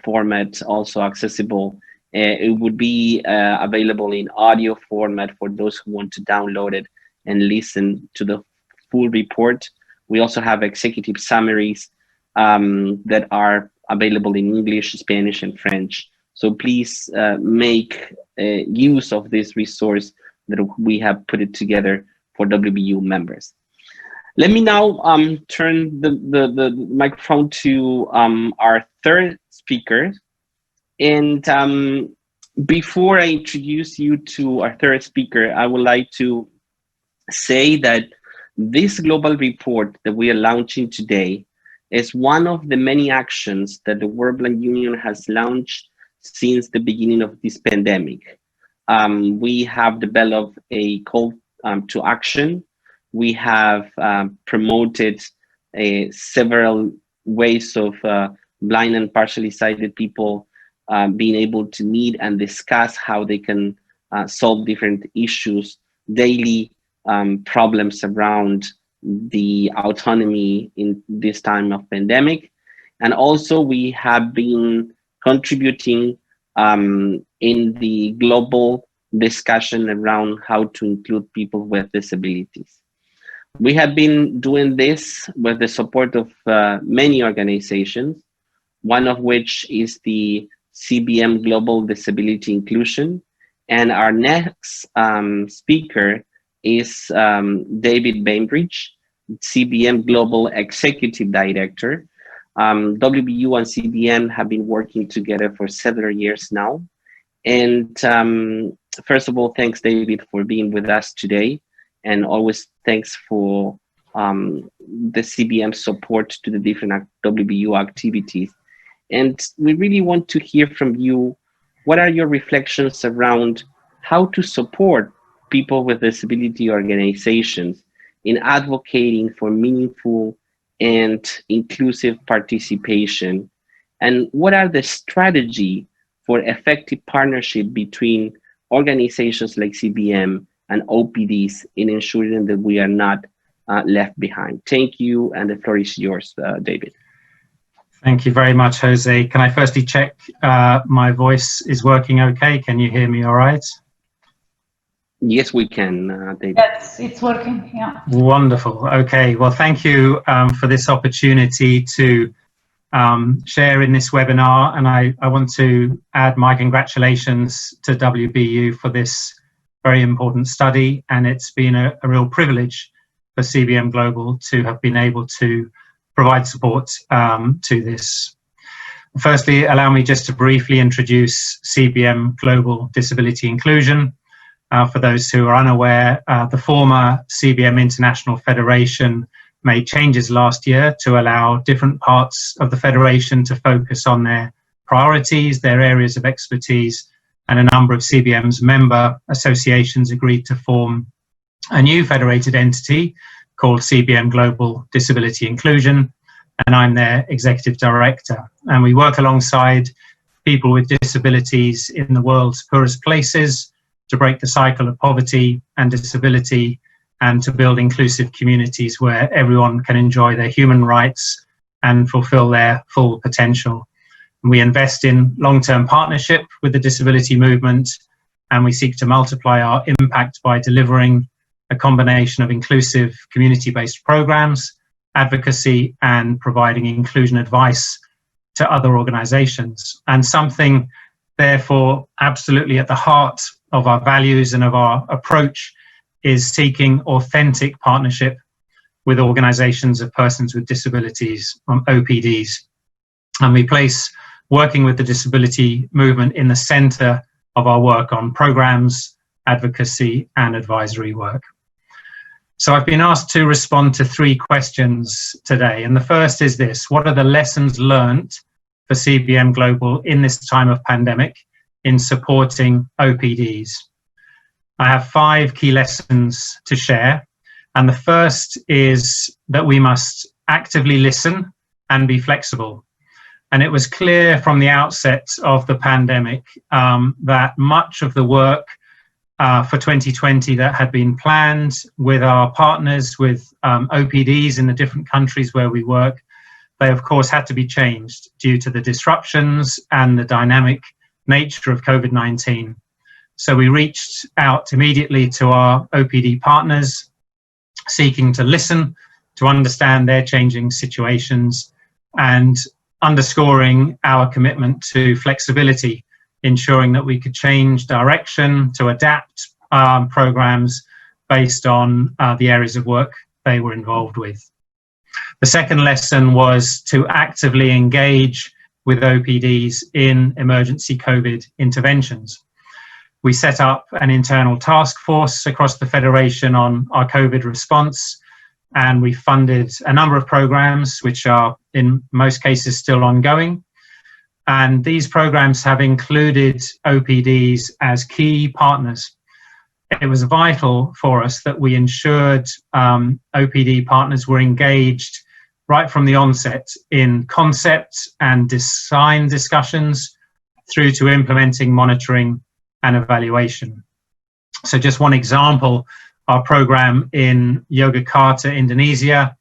format, also accessible. It would be available in audio format for those who want to download it and listen to the full report. We also have executive summaries that are available in English, Spanish, and French. So please make use of this resource that we have put it together for WBU members. Let me now turn the microphone to our third speaker. And before I introduce you to our third speaker, I would like to say that this global report that we are launching today is one of the many actions that the World Blind Union has launched since the beginning of this pandemic. We have developed a call to action. We have promoted several ways of blind and partially sighted people being able to meet and discuss how they can solve different issues, daily problems around the autonomy in this time of pandemic. And also we have been contributing in the global discussion around how to include people with disabilities. We have been doing this with the support of many organizations, one of which is the CBM Global Disability Inclusion. And our next speaker is David Bainbridge, CBM Global Executive Director. WBU and CBM have been working together for several years now. And first of all, thanks, David, for being with us today. And always thanks for the CBM support to the different WBU activities. And we really want to hear from you, what are your reflections around how to support people with disability organizations in advocating for meaningful and inclusive participation? And what are the strategy for effective partnership between organizations like CBM and OPDs in ensuring that we are not left behind? Thank you, and the floor is yours, David. Thank you very much, Jose. Can I firstly check my voice is working okay? Can you hear me all right? Yes, we can, David. Yes, it's working, yeah. Wonderful. Okay, well, thank you for this opportunity to share in this webinar. And I want to add my congratulations to WBU for this very important study. And it's been a real privilege for CBM Global to have been able to provide support to this. Firstly, allow me just to briefly introduce CBM Global Disability Inclusion. For those who are unaware, the former CBM International Federation made changes last year to allow different parts of the Federation to focus on their priorities, their areas of expertise, and a number of CBM's member associations agreed to form a new federated entity called CBM Global Disability Inclusion, and I'm their executive director. And we work alongside people with disabilities in the world's poorest places to break the cycle of poverty and disability and to build inclusive communities where everyone can enjoy their human rights and fulfill their full potential. And we invest in long-term partnership with the disability movement, and we seek to multiply our impact by delivering a combination of inclusive community-based programs, advocacy, and providing inclusion advice to other organizations. And something, therefore, absolutely at the heart of our values and of our approach is seeking authentic partnership with organizations of persons with disabilities, OPDs. And we place working with the disability movement in the center of our work on programs, advocacy, and advisory work. So I've been asked to respond to 3 questions today. And the first is this: what are the lessons learned for CBM Global in this time of pandemic in supporting OPDs? I have 5 key lessons to share. And the first is that we must actively listen and be flexible. And it was clear from the outset of the pandemic that much of the work for 2020 that had been planned with our partners, with OPDs in the different countries where we work, they of course had to be changed due to the disruptions and the dynamic nature of COVID-19. So we reached out immediately to our OPD partners, seeking to listen, to understand their changing situations, and underscoring our commitment to flexibility, ensuring that we could change direction to adapt programs based on the areas of work they were involved with. The second lesson was to actively engage with OPDs in emergency COVID interventions. We set up an internal task force across the Federation on our COVID response, and we funded a number of programs which are in most cases still ongoing. And these programs have included OPDs as key partners. It was vital for us that we ensured OPD partners were engaged right from the onset in concept and design discussions through to implementing, monitoring, and evaluation. So just one example, our program in Yogyakarta, Indonesia,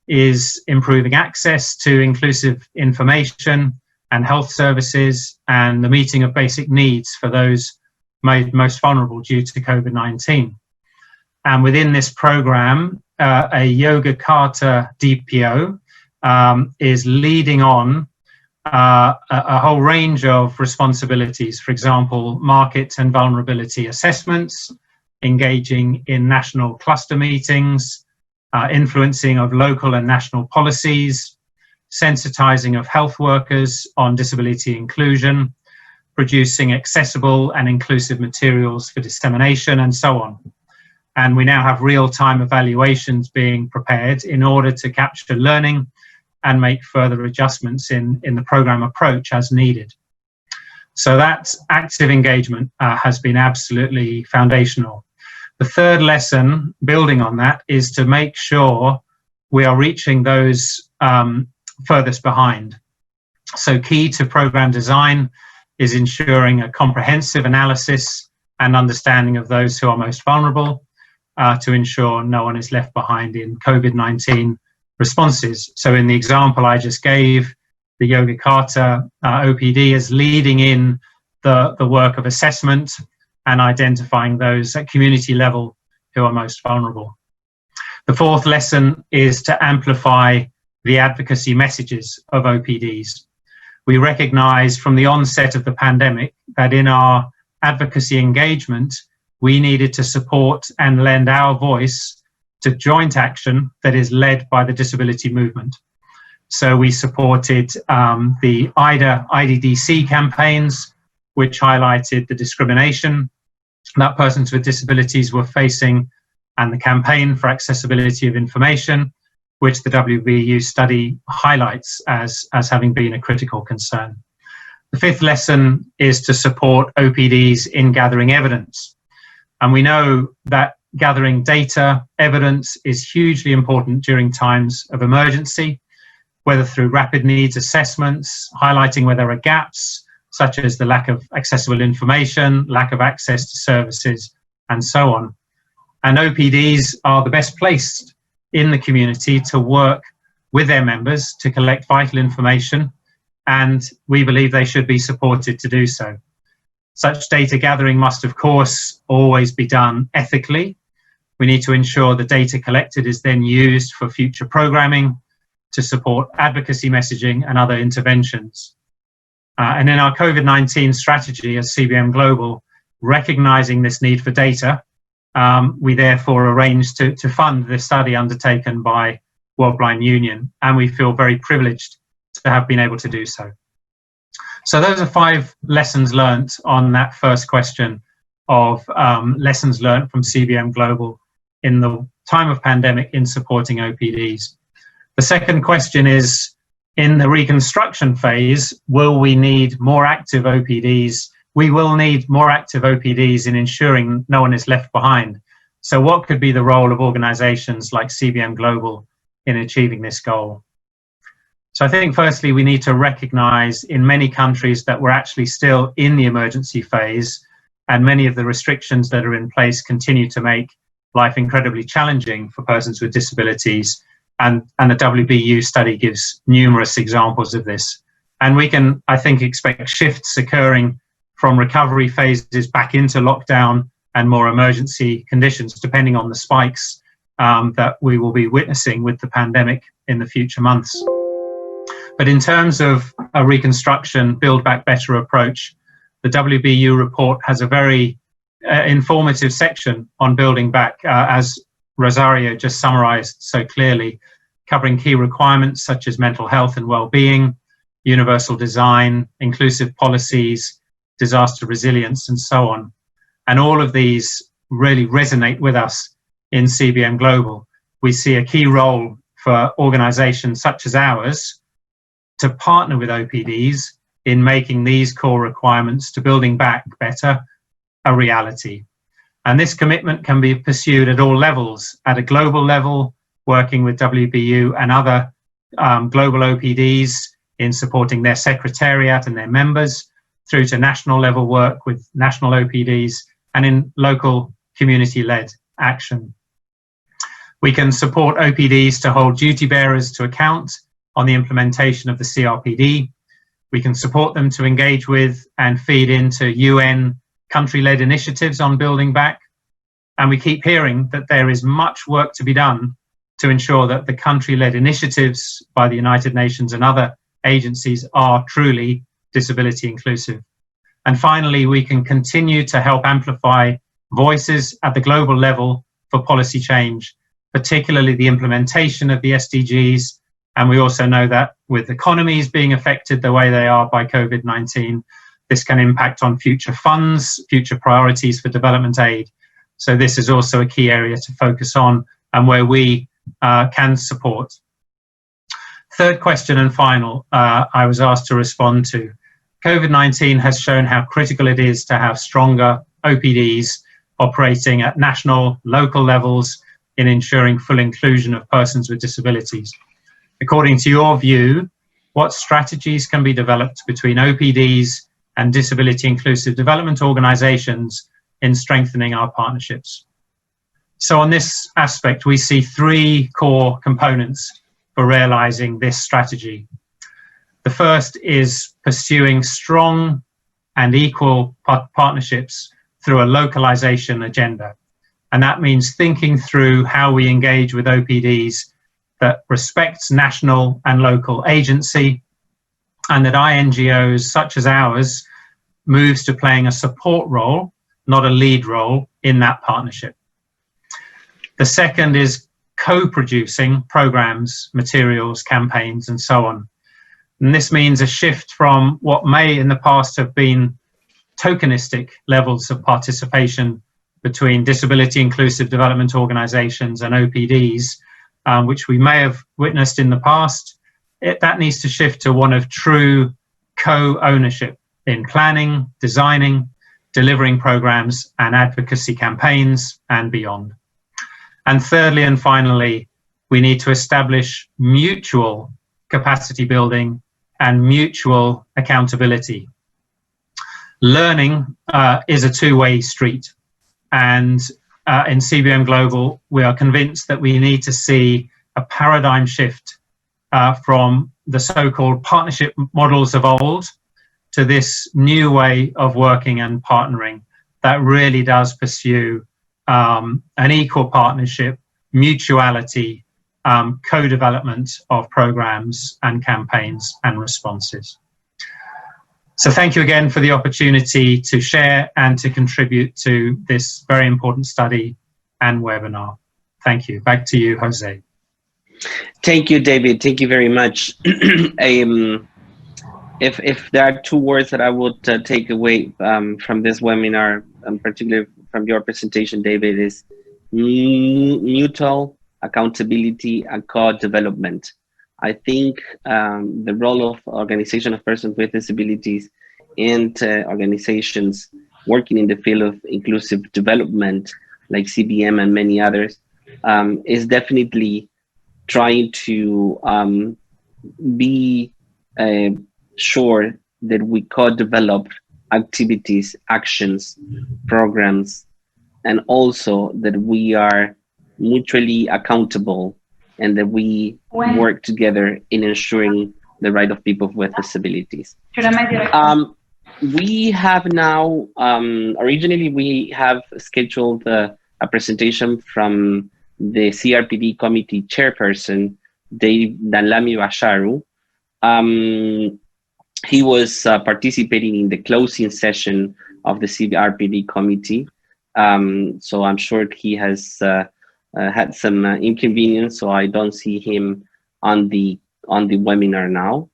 is improving access to inclusive information and health services and the meeting of basic needs for those made most vulnerable due to COVID-19. And within this program, a Yogyakarta DPO is leading on a whole range of responsibilities, for example, market and vulnerability assessments, engaging in national cluster meetings, influencing of local and national policies, sensitizing of health workers on disability inclusion, producing accessible and inclusive materials for dissemination, and so on. And we now have real-time evaluations being prepared in order to capture learning and make further adjustments in the program approach as needed. So that active engagement has been absolutely foundational. The third lesson, building on that, is to make sure we are reaching those furthest behind. So key to program design is ensuring a comprehensive analysis and understanding of those who are most vulnerable to ensure no one is left behind in COVID-19 responses. So in the example I just gave, the Yogyakarta OPD is leading in the work of assessment and identifying those at community level who are most vulnerable. The fourth lesson is to amplify the advocacy messages of OPDs. We recognize from the onset of the pandemic that in our advocacy engagement, we needed to support and lend our voice to joint action that is led by the disability movement. So we supported the IDDC campaigns, which highlighted the discrimination that persons with disabilities were facing, and the campaign for accessibility of information, which the WBU study highlights as having been a critical concern. The fifth lesson is to support OPDs in gathering evidence. And we know that gathering data, evidence is hugely important during times of emergency, whether through rapid needs assessments, highlighting where there are gaps, such as the lack of accessible information, lack of access to services, and so on. And OPDs are the best placed in the community to work with their members to collect vital information, and we believe they should be supported to do so. Such data gathering must, of course, always be done ethically. We need to ensure the data collected is then used for future programming to support advocacy messaging and other interventions. And in our COVID-19 strategy as CBM Global, recognizing this need for data, we therefore arranged to fund this study undertaken by World Blind Union, and we feel very privileged to have been able to do so. So those are 5 lessons learned on that first question of lessons learned from CBM Global in the time of pandemic in supporting OPDs. The second question is, in the reconstruction phase, will we need more active OPDs? We will need more active OPDs in ensuring no one is left behind. So what could be the role of organizations like CBM Global in achieving this goal? So I think firstly, we need to recognize in many countries that we're actually still in the emergency phase, and many of the restrictions that are in place continue to make life incredibly challenging for persons with disabilities. And the WBU study gives numerous examples of this. And we can, I think, expect shifts occurring from recovery phases back into lockdown and more emergency conditions, depending on the spikes that we will be witnessing with the pandemic in the future months. But in terms of a reconstruction, build back better approach, the WBU report has a very informative section on building back, as Rosario just summarized so clearly, covering key requirements such as mental health and well-being, universal design, inclusive policies, disaster resilience, and so on. And all of these really resonate with us in CBM Global. We see a key role for organizations such as ours to partner with OPDs in making these core requirements to building back better a reality. And this commitment can be pursued at all levels, at a global level, working with WBU and other global OPDs in supporting their secretariat and their members, through to national level work with national OPDs, and in local community-led action. We can support OPDs to hold duty bearers to account on the implementation of the CRPD. We can support them to engage with and feed into UN country-led initiatives on building back. And we keep hearing that there is much work to be done to ensure that the country-led initiatives by the United Nations and other agencies are truly disability inclusive. And finally, we can continue to help amplify voices at the global level for policy change, particularly the implementation of the SDGs. And we also know that with economies being affected the way they are by COVID-19, this can impact on future funds, future priorities for development aid. So this is also a key area to focus on and where we can support. Third question and final, I was asked to respond to. COVID-19 has shown how critical it is to have stronger OPDs operating at national, local levels in ensuring full inclusion of persons with disabilities. According to your view, what strategies can be developed between OPDs and disability inclusive development organizations in strengthening our partnerships? So on this aspect, we see three core components for realizing this strategy. The first is pursuing strong and equal partnerships through a localization agenda. And that means thinking through how we engage with OPDs that respects national and local agency, and that INGOs such as ours moves to playing a support role, not a lead role in that partnership. The second is co-producing programs, materials, campaigns, and so on. And this means a shift from what may in the past have been tokenistic levels of participation between disability inclusive development organizations and OPDs, which we may have witnessed in the past. That needs to shift to one of true co-ownership in planning, designing, delivering programs and advocacy campaigns and beyond. And thirdly and finally, we need to establish mutual capacity building and mutual accountability. Learning is a two-way street. And in CBM Global, we are convinced that we need to see a paradigm shift from the so-called partnership models of old to this new way of working and partnering that really does pursue an equal partnership, mutuality, co-development of programs and campaigns and responses. So thank you again for the opportunity to share and to contribute to this very important study and webinar. Thank you. Back to you, Jose. Thank you, David. Thank you very much. If there are two words that I would take away from this webinar, particularly from your presentation, David, is mutual accountability and co-development. I think the role of organization of persons with disabilities and organizations working in the field of inclusive development, like CBM and many others, is definitely trying to be sure that we co-develop activities, actions, programs, and also that we are mutually accountable and that we work together in ensuring the right of people with disabilities. We have now, originally we have scheduled a presentation from the CRPD committee chairperson, Danlami Basharu. He was participating in the closing session of the CRPD committee, So I'm sure he has had some inconvenience, so I don't see him on the webinar now.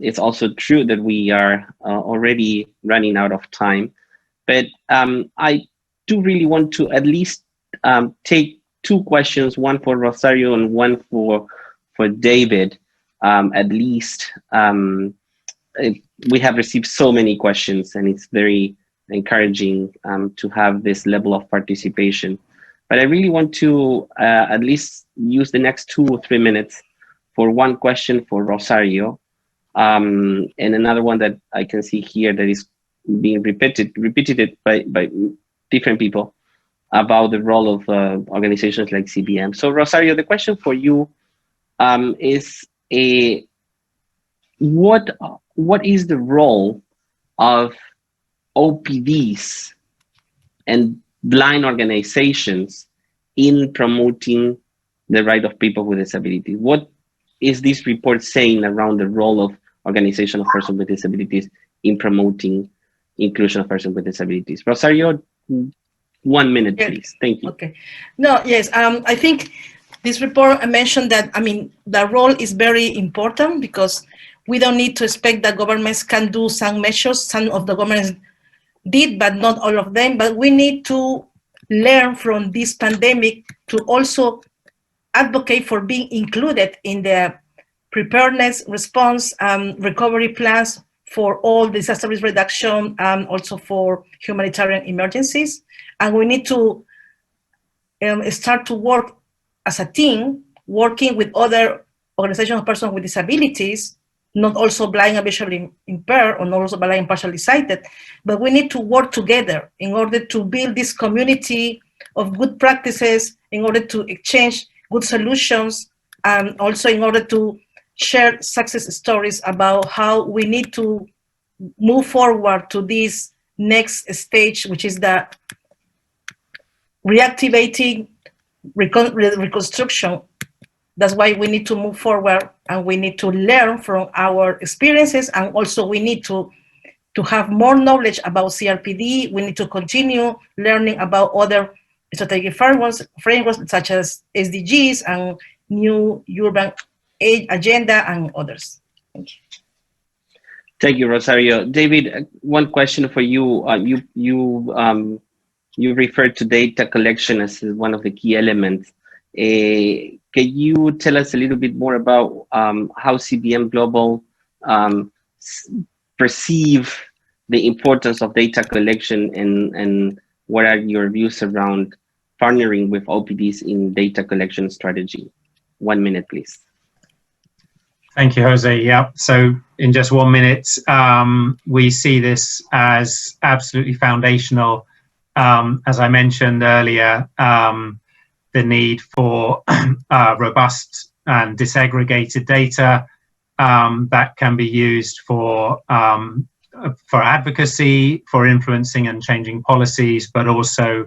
It's also true that we are already running out of time, but I do really want to at least take two questions, one for Rosario and one for David, at least. We have received so many questions, and it's very encouraging to have this level of participation. But I really want to at least use the next 2 or 3 minutes for one question for Rosario, and another one that I can see here that is being repeated by different people about the role of organizations like CBM. So Rosario, the question for you is what is the role of OPDs and blind organizations in promoting the right of people with disabilities? What is this report saying around the role of organizations of persons with disabilities in promoting inclusion of persons with disabilities? Rosario, 1 minute, please. Thank you. Okay. No, yes, I think this report mentioned that, I mean, the role is very important because we don't need to expect that governments can do some measures. Some of the governments did, but not all of them. But we need to learn from this pandemic to also advocate for being included in the preparedness, response, recovery plans for all disaster risk reduction, and also for humanitarian emergencies. And we need to start to work as a team, working with other organizations of persons with disabilities, not also blind and visually impaired, or not also blind and partially sighted, but we need to work together in order to build this community of good practices, in order to exchange good solutions, and also in order to share success stories about how we need to move forward to this next stage, which is the reactivating reconstruction. That's why we need to move forward, and we need to learn from our experiences, and also we need to have more knowledge about CRPD. We need to continue learning about other strategic frameworks such as SDGs and new urban age agenda and others. Thank you. Thank you, Rosario. David, one question for you. You referred to data collection as one of the key elements. Can you tell us a little bit more about how CBM Global perceive the importance of data collection, and what are your views around partnering with OPDs in data collection strategy? 1 minute, please. Thank you, Jose. Yeah, so in just 1 minute, we see this as absolutely foundational. As I mentioned earlier, the need for robust and disaggregated data that can be used for advocacy, for influencing and changing policies, but also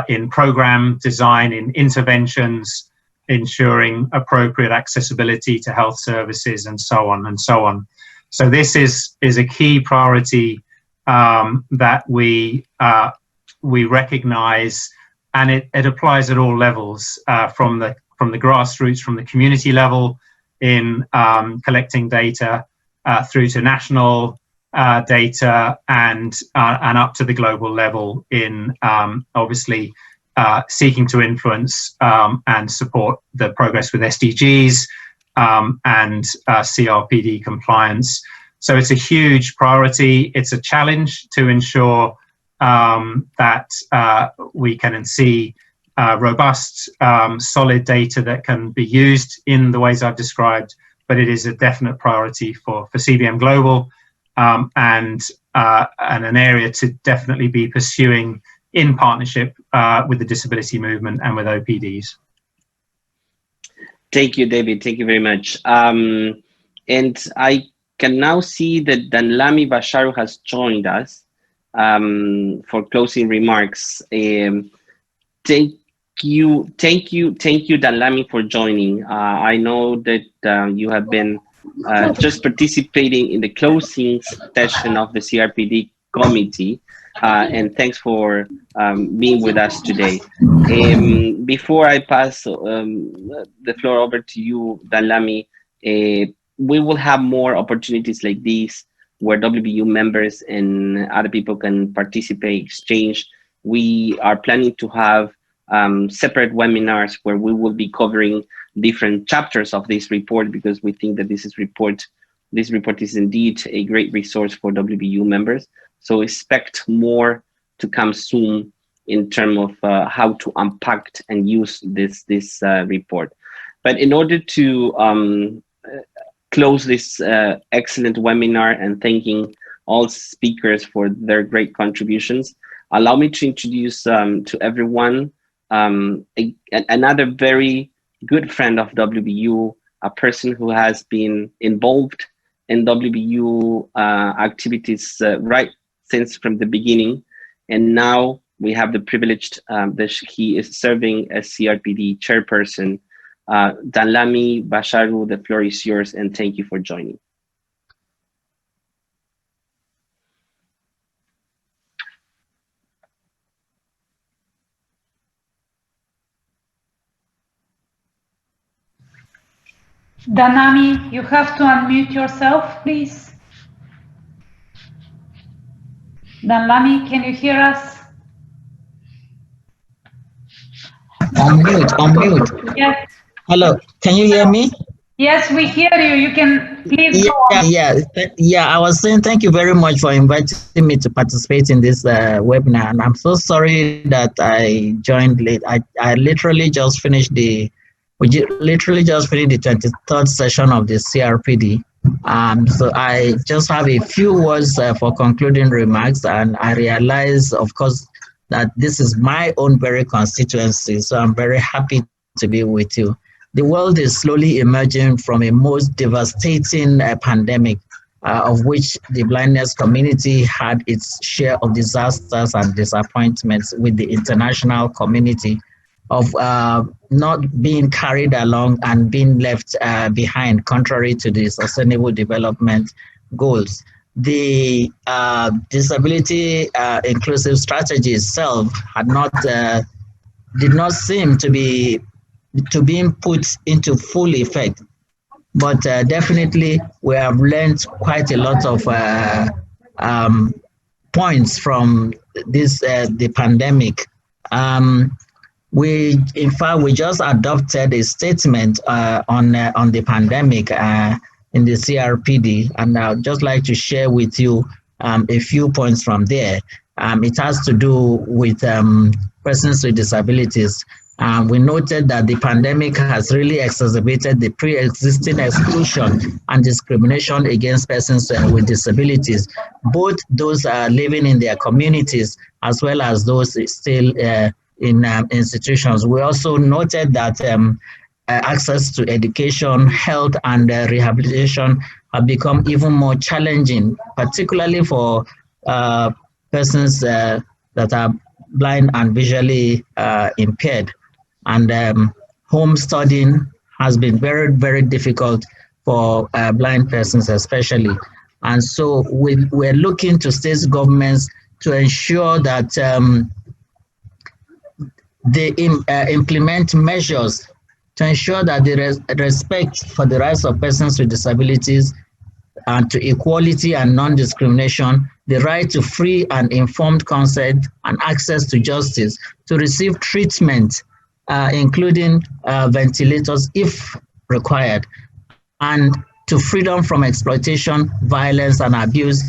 in program design, in interventions, ensuring appropriate accessibility to health services, and so on and so on. So this is a key priority that we recognize, and it applies at all levels, from the grassroots, from the community level in collecting data, through to national data, and up to the global level in obviously seeking to influence and support the progress with SDGs and CRPD compliance. So it's a huge priority. It's a challenge to ensure that we can see robust, solid data that can be used in the ways I've described, but it is a definite priority for CBM Global, and an area to definitely be pursuing in partnership with the disability movement and with OPDs. Thank you, David. Thank you very much. And I can now see that Danlami Basharu has joined us for closing remarks. Thank you, Danlami, for joining. I know that you have been just participating in the closing session of the CRPD committee, and thanks for being with us today. Before I pass the floor over to you, Danlami, we will have more opportunities like these where WBU members and other people can participate, exchange. We are planning to have separate webinars where we will be covering different chapters of this report, because we think that this report is indeed a great resource for WBU members. So expect more to come soon in terms of how to unpack and use this report. But in order to close this excellent webinar and thanking all speakers for their great contributions, allow me to introduce to everyone another very good friend of WBU, a person who has been involved in WBU activities right since from the beginning. And now we have the privilege that he is serving as CRPD chairperson. Danlami, Basharu, the floor is yours, and thank you for joining. Danlami, you have to unmute yourself, please. Danlami, can you hear us? Unmute. Yes. Hello, can you hear me? Yes, we hear you. You can please go on. Yeah. I was saying thank you very much for inviting me to participate in this webinar, and I'm so sorry that I joined late. I literally just finished the 23rd session of the CRPD. So I just have a few words for concluding remarks, and I realize, of course, that this is my own very constituency. So I'm very happy to be with you. The world is slowly emerging from a most devastating pandemic, of which the blindness community had its share of disasters and disappointments, with the international community of not being carried along and being left behind, contrary to the Sustainable Development Goals. The disability inclusive strategy itself did not seem to be put into full effect, but definitely we have learned quite a lot of points from this the pandemic. We just adopted a statement on the pandemic in the CRPD, and I'd just like to share with you a few points from there. It has to do with persons with disabilities. We noted that the pandemic has really exacerbated the pre-existing exclusion and discrimination against persons with disabilities, both those living in their communities as well as those still in institutions. We also noted that access to education, health, and rehabilitation have become even more challenging, particularly for persons that are blind and visually impaired. And home studying has been very, very difficult for blind persons especially. And so we're looking to state governments to ensure that they implement measures to ensure that the respect for the rights of persons with disabilities and to equality and non-discrimination, the right to free and informed consent and access to justice, to receive treatment, including ventilators if required, and to freedom from exploitation, violence, and abuse,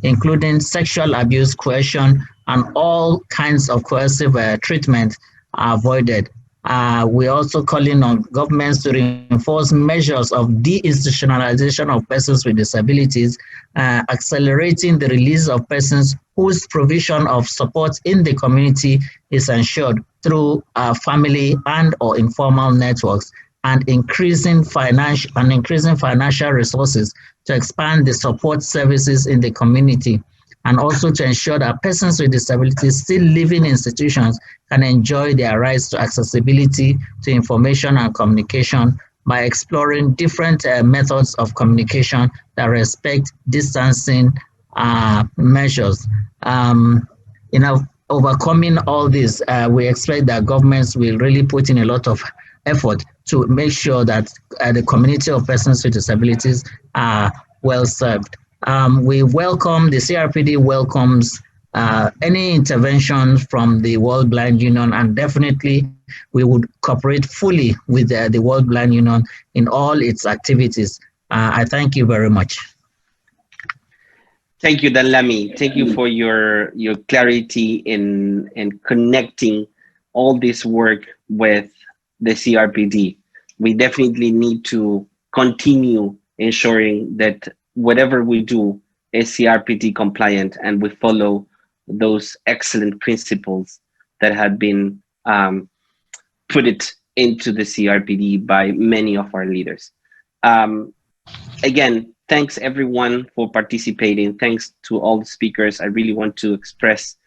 including sexual abuse, coercion, and all kinds of coercive treatment are avoided. We're also calling on governments to reinforce measures of deinstitutionalization of persons with disabilities, accelerating the release of persons whose provision of support in the community is ensured through family and or informal networks, and increasing financial resources to expand the support services in the community, and also to ensure that persons with disabilities still living in institutions can enjoy their rights to accessibility to information and communication by exploring different methods of communication that respect distancing measures. overcoming all this, we expect that governments will really put in a lot of effort to make sure that the community of persons with disabilities are well served. We welcome, the CRPD welcomes any intervention from the World Blind Union, and definitely we would cooperate fully with the World Blind Union in all its activities. I thank you very much. Thank you, Danlami. Thank you for your clarity in connecting all this work with the CRPD. We definitely need to continue ensuring that whatever we do is CRPD compliant, and we follow those excellent principles that had been put it into the CRPD by many of our leaders. Again, thanks everyone for participating. Thanks to all the speakers. I really want to express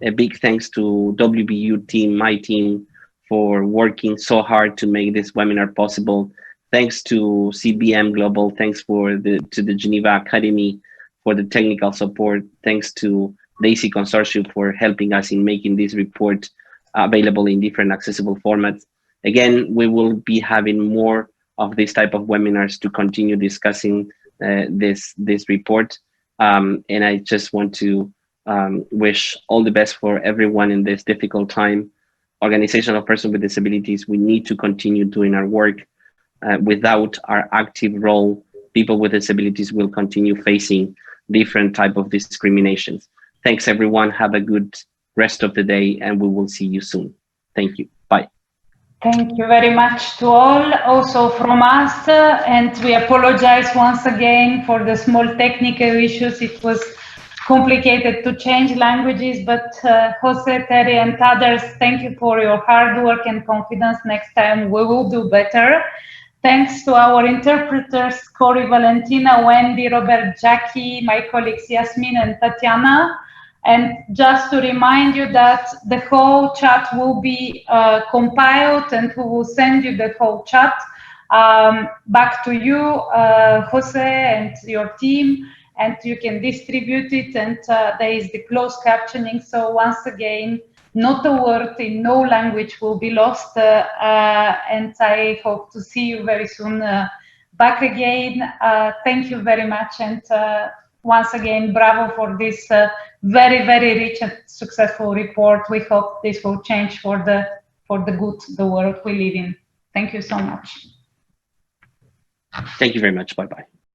a big thanks to WBU team, my team, for working so hard to make this webinar possible. Thanks to CBM Global. Thanks to the Geneva Academy for the technical support. Thanks to DAISY Consortium for helping us in making this report available in different accessible formats. Again, we will be having more of this type of webinars to continue discussing this report. And I just want to wish all the best for everyone in this difficult time. Organization of Persons with Disabilities, we need to continue doing our work. Without our active role, people with disabilities will continue facing different type of discriminations. Thanks everyone, have a good rest of the day, and we will see you soon. Thank you, bye. Thank you very much to all, also from us, and we apologize once again for the small technical issues. It was complicated to change languages, but Jose, Terry, and others, thank you for your hard work and confidence. Next time we will do better. Thanks to our interpreters, Corey, Valentina, Wendy, Robert, Jackie, my colleagues Yasmin and Tatiana. And just to remind you that the whole chat will be compiled, and we will send you the whole chat back to you, Jose, and your team, and you can distribute it, and there is the closed captioning. So once again, not a word in no language will be lost, and I hope to see you very soon back again. Thank you very much, and once again, bravo for this very, very rich and successful report. We hope this will change for the good, the world we live in. Thank you so much. Thank you very much. Bye-bye.